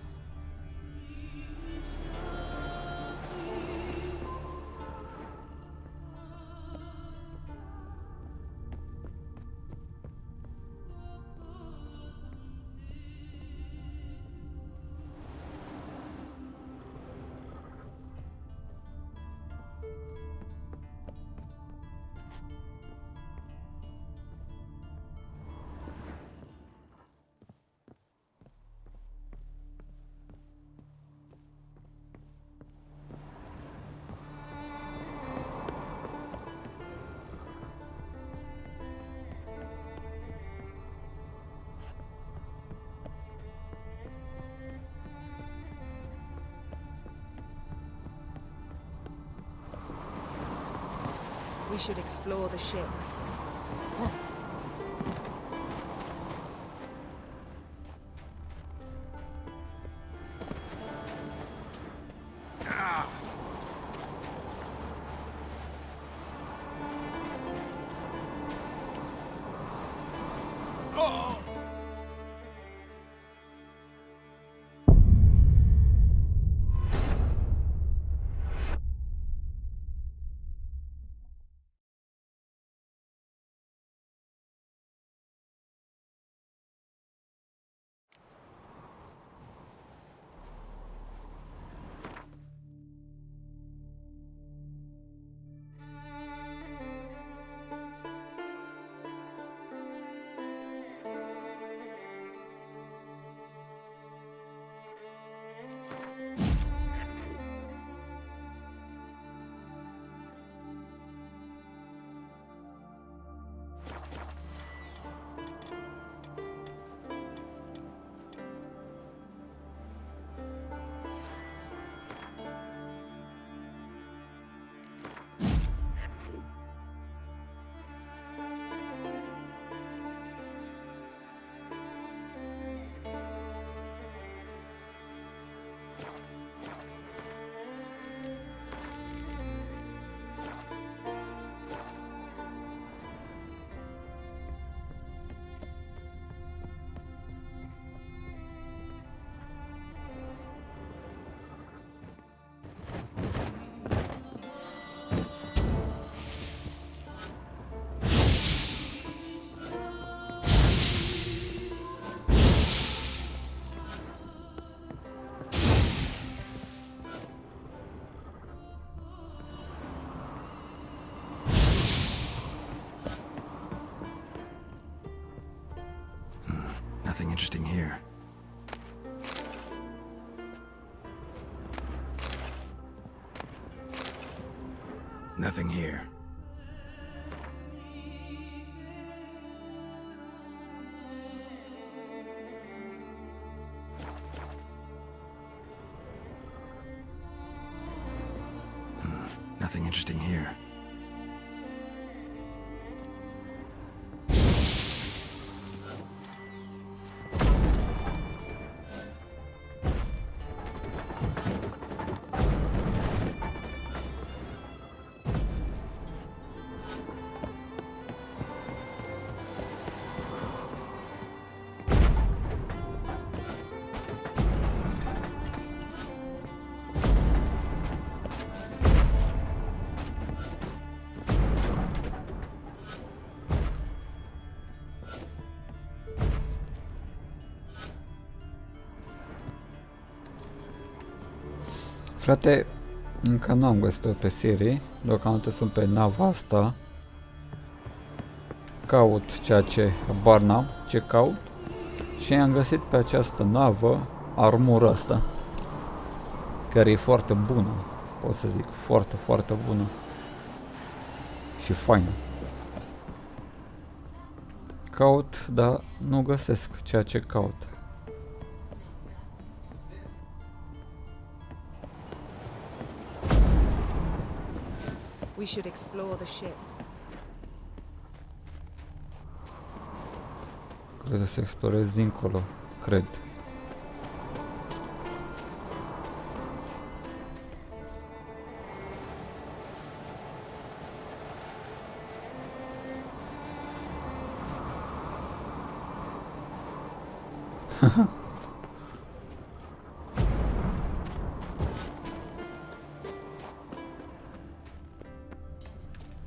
We should explore the ship. Nothing interesting here. Nothing here. Nothing interesting here. Frate, încă n-am găsit-o pe Siri. Deocamdată sunt pe nava asta. Caut ceea ce habar n-am ce caut. Și am găsit pe această navă armura asta. Care e foarte bună. Pot să zic, foarte, foarte bună. Și faină. Caut, dar nu găsesc ceea ce caut. We should explore the ship. Cred să explorez dincolo, cred.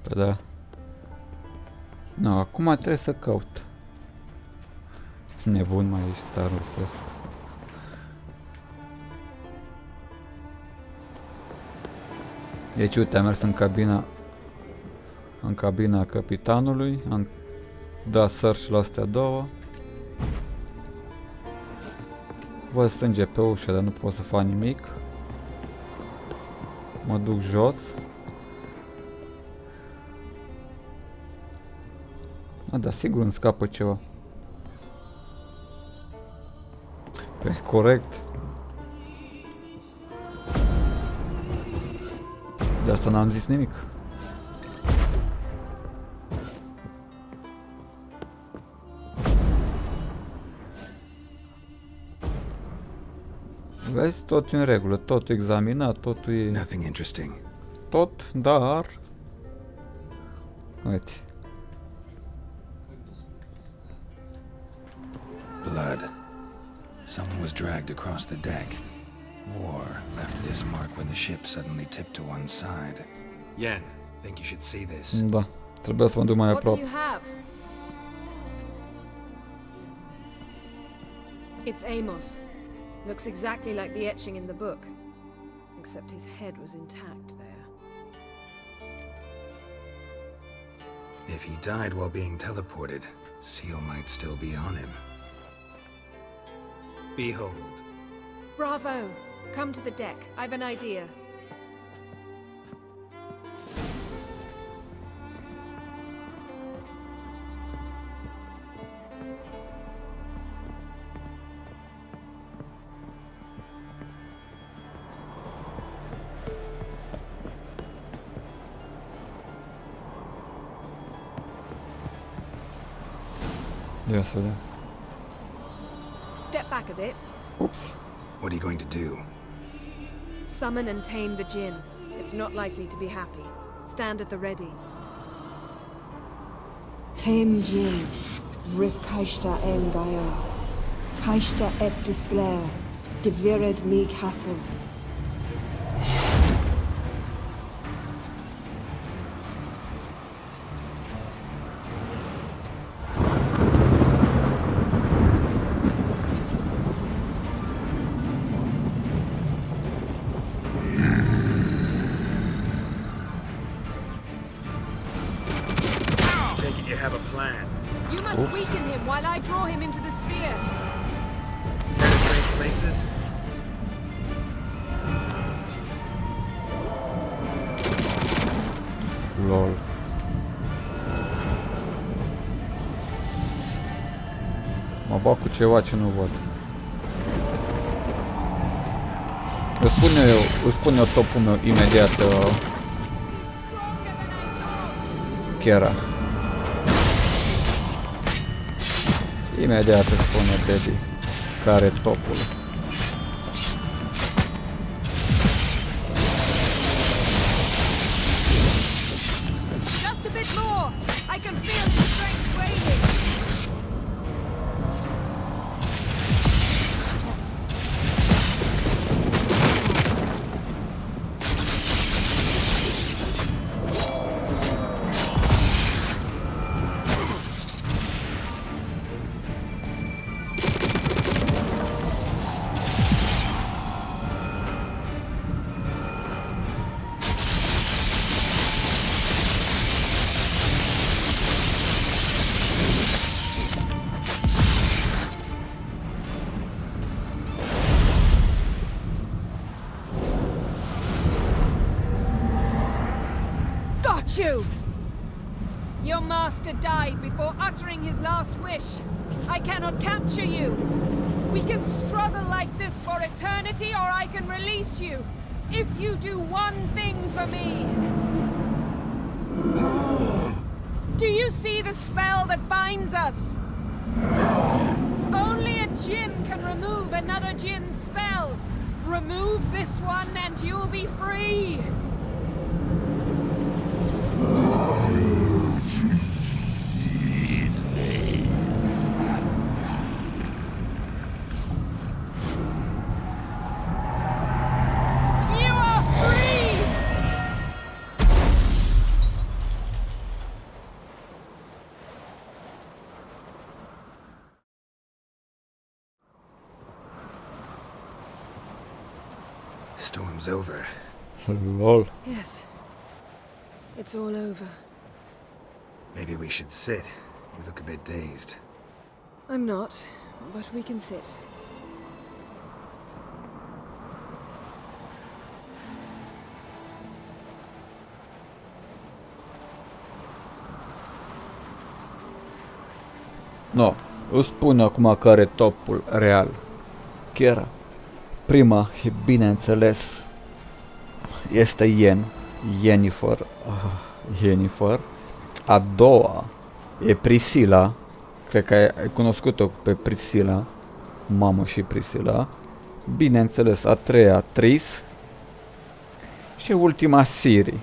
Păi da. Nu, acum trebuie să caut. Nebun mai ești, tare rusesc. Deci uite, am mers în cabina capitanului, am dat search la astea două. Văd sânge pe ușă, dar nu pot să fac nimic. Mă duc jos. A, da, sigur îmi scapă ceva. Pe corect. De asta n-am zis nimic. Vezi, totul e în regulă, totul examinat, totul e... Nothing interesting. Tot, dar... Uite. Blood. Someone was dragged across the deck. War left this mark when the ship suddenly tipped to one side. Yen, think you should see this. Da, trebuie să mă duc mai What do aproape. you have? It's Amos. Looks exactly like the etching in the book. Except his head was intact there. If he died while being teleported, Seal might still be on him. Behold. Bravo! Come to the deck. I've an idea. Ia să vedem. Step back a bit. Oops. What are you going to do? Summon and tame the djinn. It's not likely to be happy. Stand at the ready. Tame Jin, Rif Kaishta en Gaia, Kaishta et Disglair, Gevired me Castle. You must weaken him while I draw him into the sphere. Places? Lol. Mă bag cu ceva ce nu văd. Îți spun eu topul meu imediat. Chiara. Imediat îți spune Daddy care e topul. Just a bit more. I can feel his strength waning. hate you! Your master died before uttering his last wish. I cannot capture you. We can struggle like this for eternity, or I can release you. If you do one thing for me. Do you see the spell that binds us? Only a djinn can remove another djinn's spell. Remove this one and you'll be free. You are free! Storm's over. Lol. Yes. It's all over. Maybe we should sit. You look a bit dazed. I'm not, but we can sit. No, îți spun acum care e topul real. Chiar prima și bineînțeles este Yennefer. Yennefer. A doua e Priscilla. Cred că ai cunoscut-o pe Priscilla. Mamă și Priscilla. Bineînțeles, a treia Tris. Și ultima Ciri.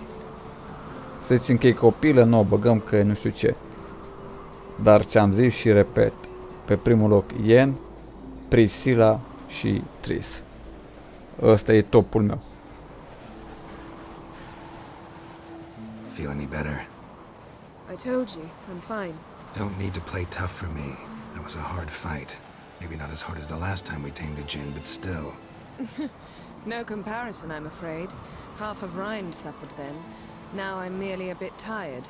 Să-ți închei copilă, nu o băgăm că nu știu ce. Dar ce-am zis și repet, pe primul loc Yen, Priscilla și Tris. Ăsta e topul meu. Feel any better? I told you, I'm fine. Don't need to play tough for me. That was a hard fight. Maybe not as hard as the last time we tamed a djinn, but still. No comparison, I'm afraid. Half of Rind suffered then. Now I'm merely a bit tired.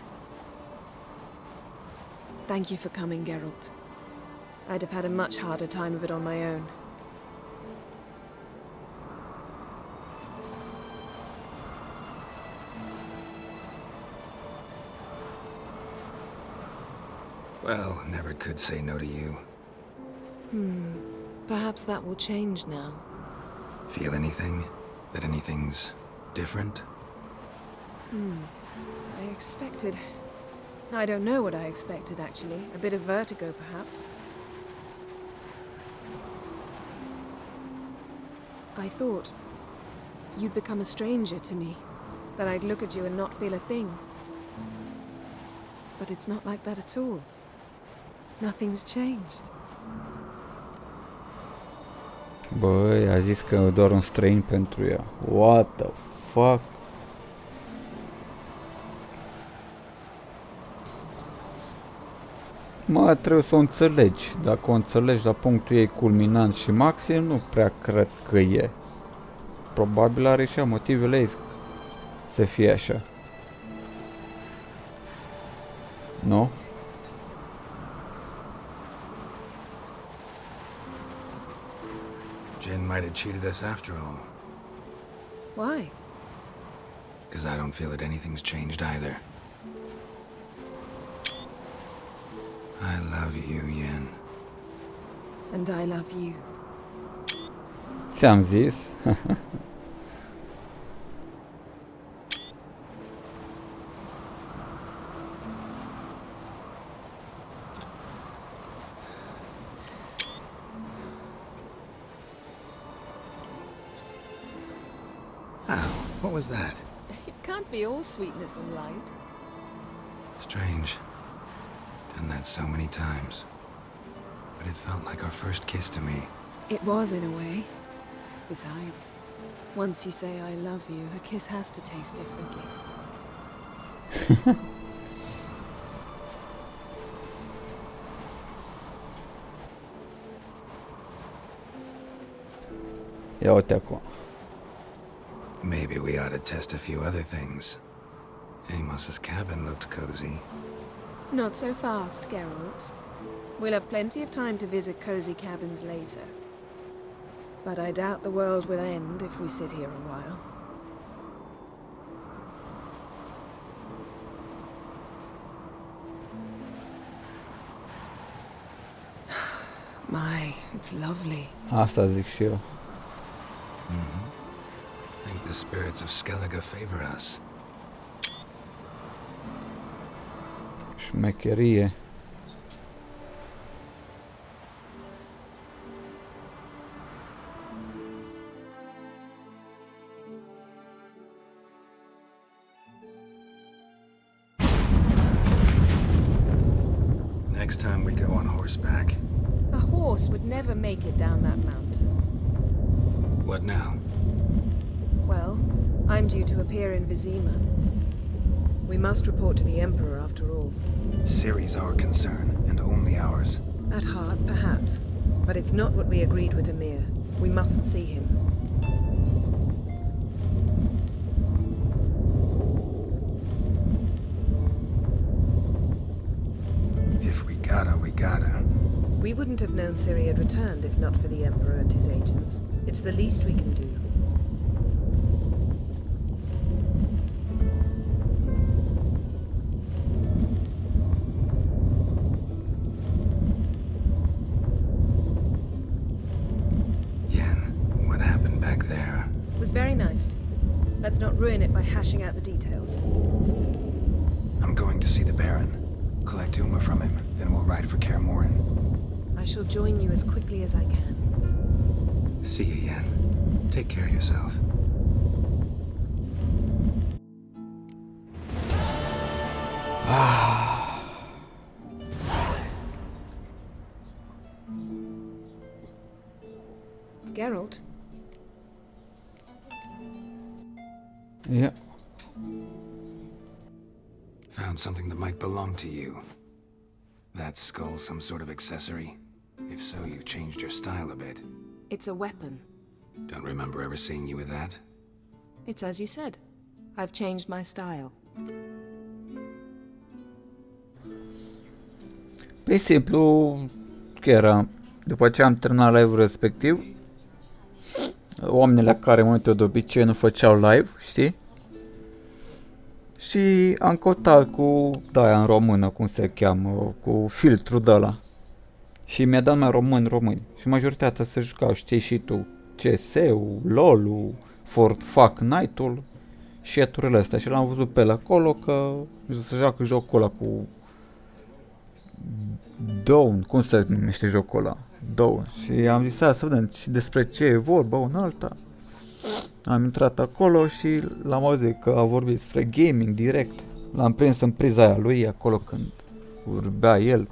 Thank you for coming, Geralt. I'd have had a much harder time of it on my own. Well, never could say no to you. Perhaps that will change now. Feel anything? That anything's different? I expected... I don't know what I expected, actually. A bit of vertigo, perhaps. I thought you'd become a stranger to me. That I'd look at you and not feel a thing. But it's not like that at all. Nothing's changed. Băi, a zis că e doar un străin pentru ea. What the fuck? Mă, trebuie să o înțelegi. Dacă o înțelegi la punctul ei culminant și maxim, nu prea cred că e. Probabil are și motivele ei să fie așa. Nu? Jen might have cheated us after all. Why? Because I don't feel that anything's changed either. I love you, Yen. And I love you. Ți-am zis. What was that? It can't be all sweetness and light. Strange. Done that so many times. But it felt like our first kiss to me. It was, in a way. Besides, once you say I love you, a kiss has to taste differently. Ia uite acum. Maybe we ought to test a few other things. Amos's cabin looked cozy. Not so fast, Geralt. We'll have plenty of time to visit cozy cabins later. But I doubt the world will end if we sit here a while. It's lovely. Asta zic și eu. Think the spirits of Skellige favor us. Șmecherie. Next time we go on horseback. A horse would never make it down that mountain. What now? Well, I'm due to appear in Vizima. We must report to the Emperor after all. Ciri's our concern, and only ours. At heart, perhaps. But it's not what we agreed with Emir. We must see him. If we gotta, we gotta. We wouldn't have known Ciri had returned if not for the Emperor and his agents. It's the least we can do. Yen, what happened back there? It was very nice. Let's not ruin it by hashing out the details. I'm going to see the Baron. Collect Uma from him, then we'll ride for Kaer Morhen. I shall join you as quickly as I can. See you, Yen. Take care of yourself. Geralt? Yeah. Found something that might belong to you. That skull some sort of accessory? If so, you've changed your style a bit. It's a weapon. Don't remember ever seeing you with that? It's as you said. I've changed my style. Păi simplu, că era, după ce am terminat live-ul respectiv, oamenii care mă uită de obicei nu făceau live, știi? Și am căutat cu, da, în română, cum se cheamă, cu filtrul de ăla. Și mi-a dat mai români. Și majoritatea se jucau, știi și tu, CS-ul, LOL-ul, Fuck Night-ul și eturile astea. Și l-am văzut pe el acolo că se joacă jocul ăla cu Dawn, cum se numește jocul ăla? Dawn. Și am zis, să vedem și despre ce e vorba, un alta. Am intrat acolo și l-am auzit că a vorbit despre gaming direct. L-am prins în priza aia lui acolo când vorbea el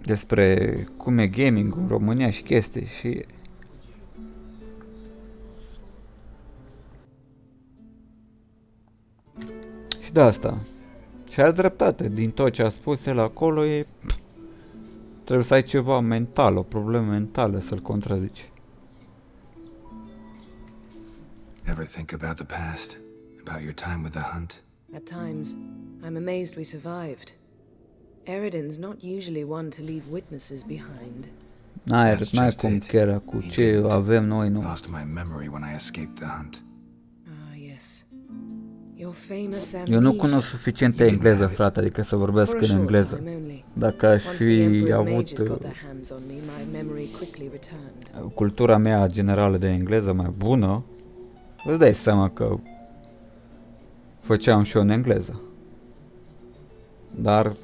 despre cum e gaming în România și chestii și de asta. Și are dreptate, din tot ce a spus el acolo e trebuie să ai ceva mental, o problemă mentală să-l contrazici. Ever think about the past? About your time with the hunt? At times, I'm amazed we survived. Eridan's not usually one to leave witnesses behind. N-ai cum chiar cu ce avem noi, nu. Lost my memory when I escaped the hunt. Ah, yes. Your famous Eu nu cunosc suficientă engleză, frate, adică să vorbesc în engleză. Dacă aș fi avut cultura mea generală de engleză mai bună, îți dai seama că făceam și eu în engleză. Dar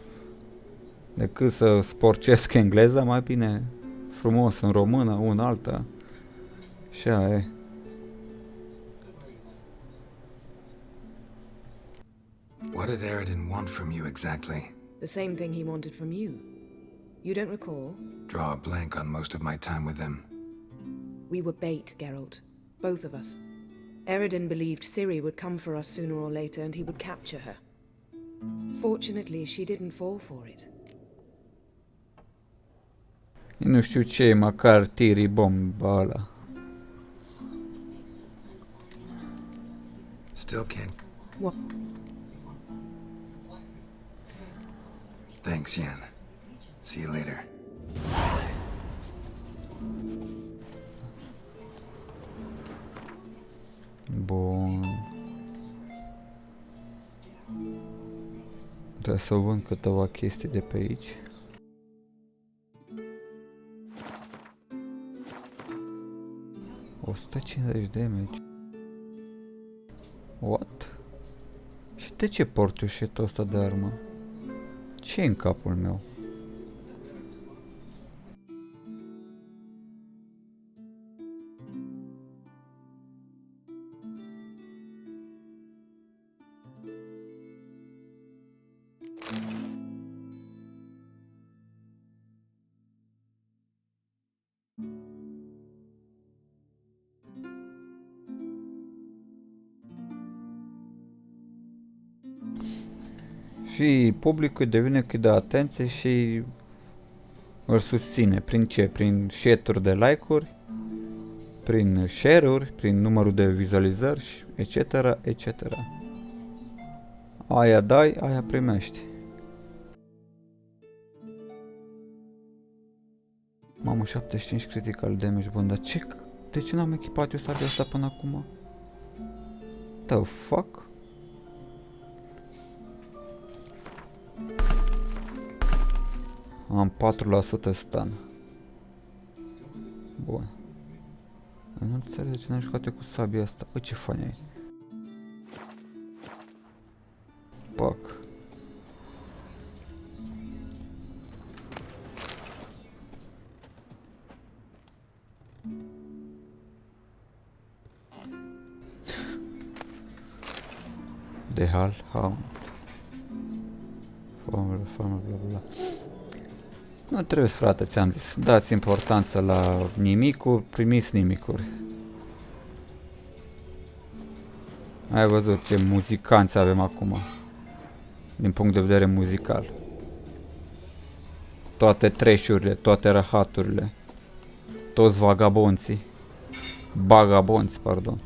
decât să sporcesc engleza, mai bine frumos în română, una alta. Așa e. What did Eridan want from you exactly? The same thing he wanted from you. You don't recall? Draw a blank on most of my time with him. We were bait, Geralt. Both of us. Eridan believed Ciri would come for us sooner or later and he would capture her. Fortunately, she didn't fall for it. Nu știu ce e măcar tiri bomba ăla. Still can't. What? Thanks, Yen. See you later. Bun. Trebuie să vând câteva chestii de pe aici. 150 de damage. What? Și de ce port eu shit-ul ăsta de armă? Ce în capul meu? Și publicul devine cât de atenție și îl susține. Prin ce? Prin share-uri de like-uri, prin share-uri, prin numărul de vizualizări, etc., etc. Aia dai, aia primești. Mamă, 75 critical damage, bun, dar de ce n-am echipat eu sabia asta până acum? The fuck? Am 4% stun. Bun. Nu înțeleg de ce n-am jucat eu cu sabia asta. Bă, ce fain e. Pac. De Hal Hound. Famă, bla bla. Nu trebuie, frate, ți-am zis. Dați importanță la nimicuri, primiți nimicuri. Ai văzut ce muzicanți avem acum. Din punct de vedere muzical. Toate trash-urile, toate rahaturile. Toți vagabonții. Bagabonți, pardon.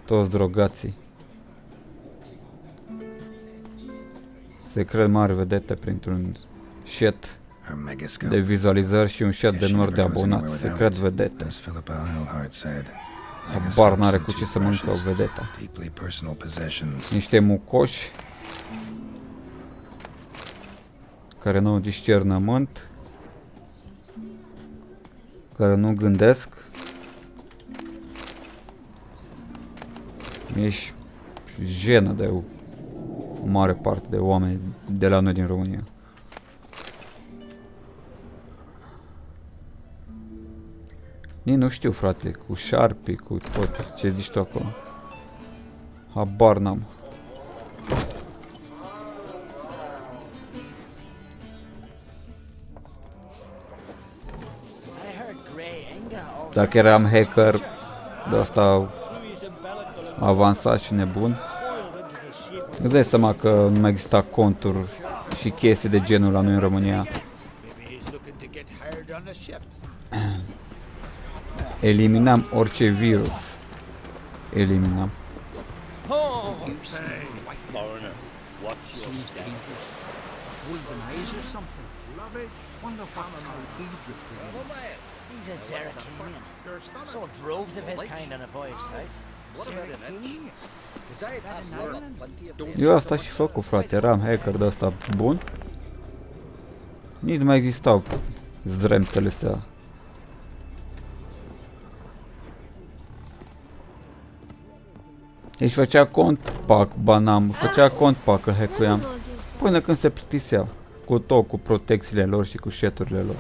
Toți drogații. Se cred mari vedete printr-un shit de vizualizări și un shit de număr de abonați. Se cred vedete. Habar n-are cu ce să mănâncă o vedeta. Niște mucoși care nu au discernământ, care nu gândesc. Mi-ești jenă de o mare parte de oameni de la noi din România. Nici nu știu, frate, cu șarpii, cu tot ce zici tu acolo. Habar n-am. Dacă eram hacker de asta avansat și nebun, îți dai seama că nu mai exista conturi și chestii de genul la noi în România. Eliminam orice virus. Eliminam. He's a Zeracanian. Saw droves of his kind on a voyage south. Eu asta și făcut, frate, eram hacker de asta bun. Nici nu mai existau zdremțele astea. Deci făcea cont, pac, banam, făcea cont, pac, îl hackuiam. Până când se plictiseau. Cu tot, cu protecțiile lor și cu shit-urile lor.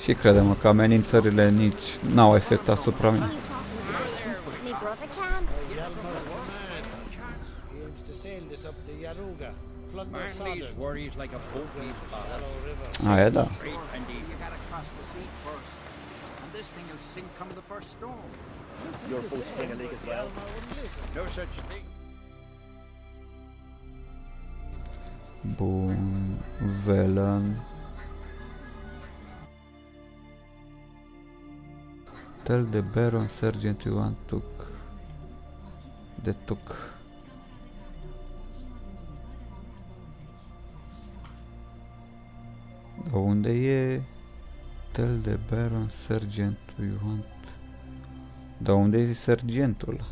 Și crede-mă că amenințările nici n-au efect asupra mea. Aia da. Your boat's playing a leak as well. No such thing. Bun, Velen. Tell the Baron Sergeant you want took. De took. Da unde e? Tell the Baron Sergeant we want. Da unde e sergentul?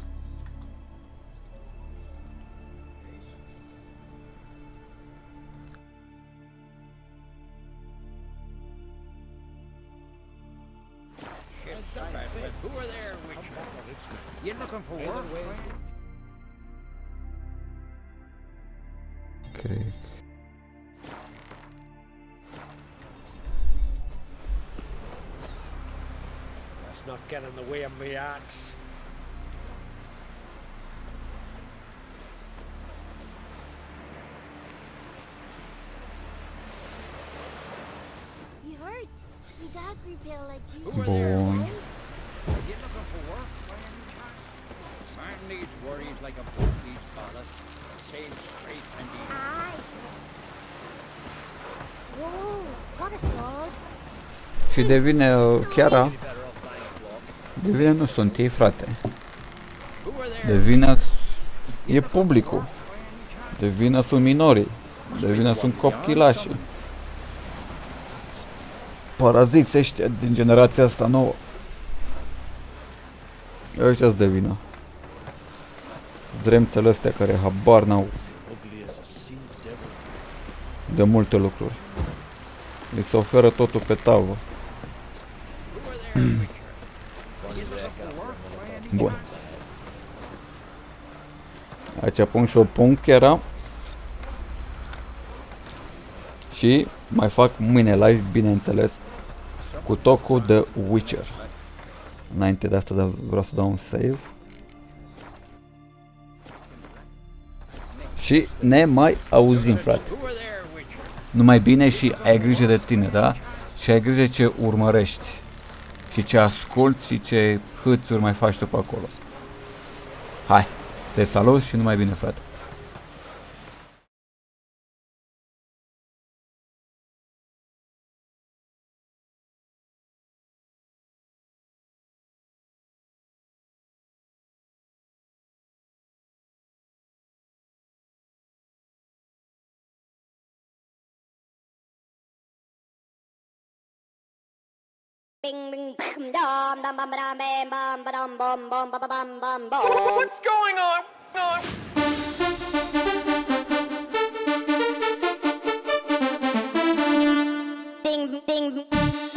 Who are there, Witcher? You looking for work? Cred. Let's not get in the way of me axe. You hurt. You got repair like you Bun. You looking for work by any chance? Man needs worries like a boat needs ballast. Sail straight and easy. Aye. Whoa, what a sword. Și devine chiar devine nu sunt ei, frate. Devine e publicul. Devine sunt minorii. Devine sunt copilașii. Paraziți ăștia din generația asta nouă. Ăștia-ți devină. Dremțele astea care habar n-au de multe lucruri. Li se oferă totul pe tavă. Bun. Aici pun și o punct era. Și mai fac mâine live, bineînțeles, cu tocul de Witcher. Înainte de asta vreau să dau un save. Și ne mai auzim, frate. Numai bine și ai grijă de tine, da? Și ai grijă ce urmărești. Și ce asculti și ce hâțuri mai faci tu pe acolo. Hai, te salut și numai bine, frate. Bing bing bam dum bum bum bam bam bam bum bum bum bum bum bum. What's going on? Ding ding.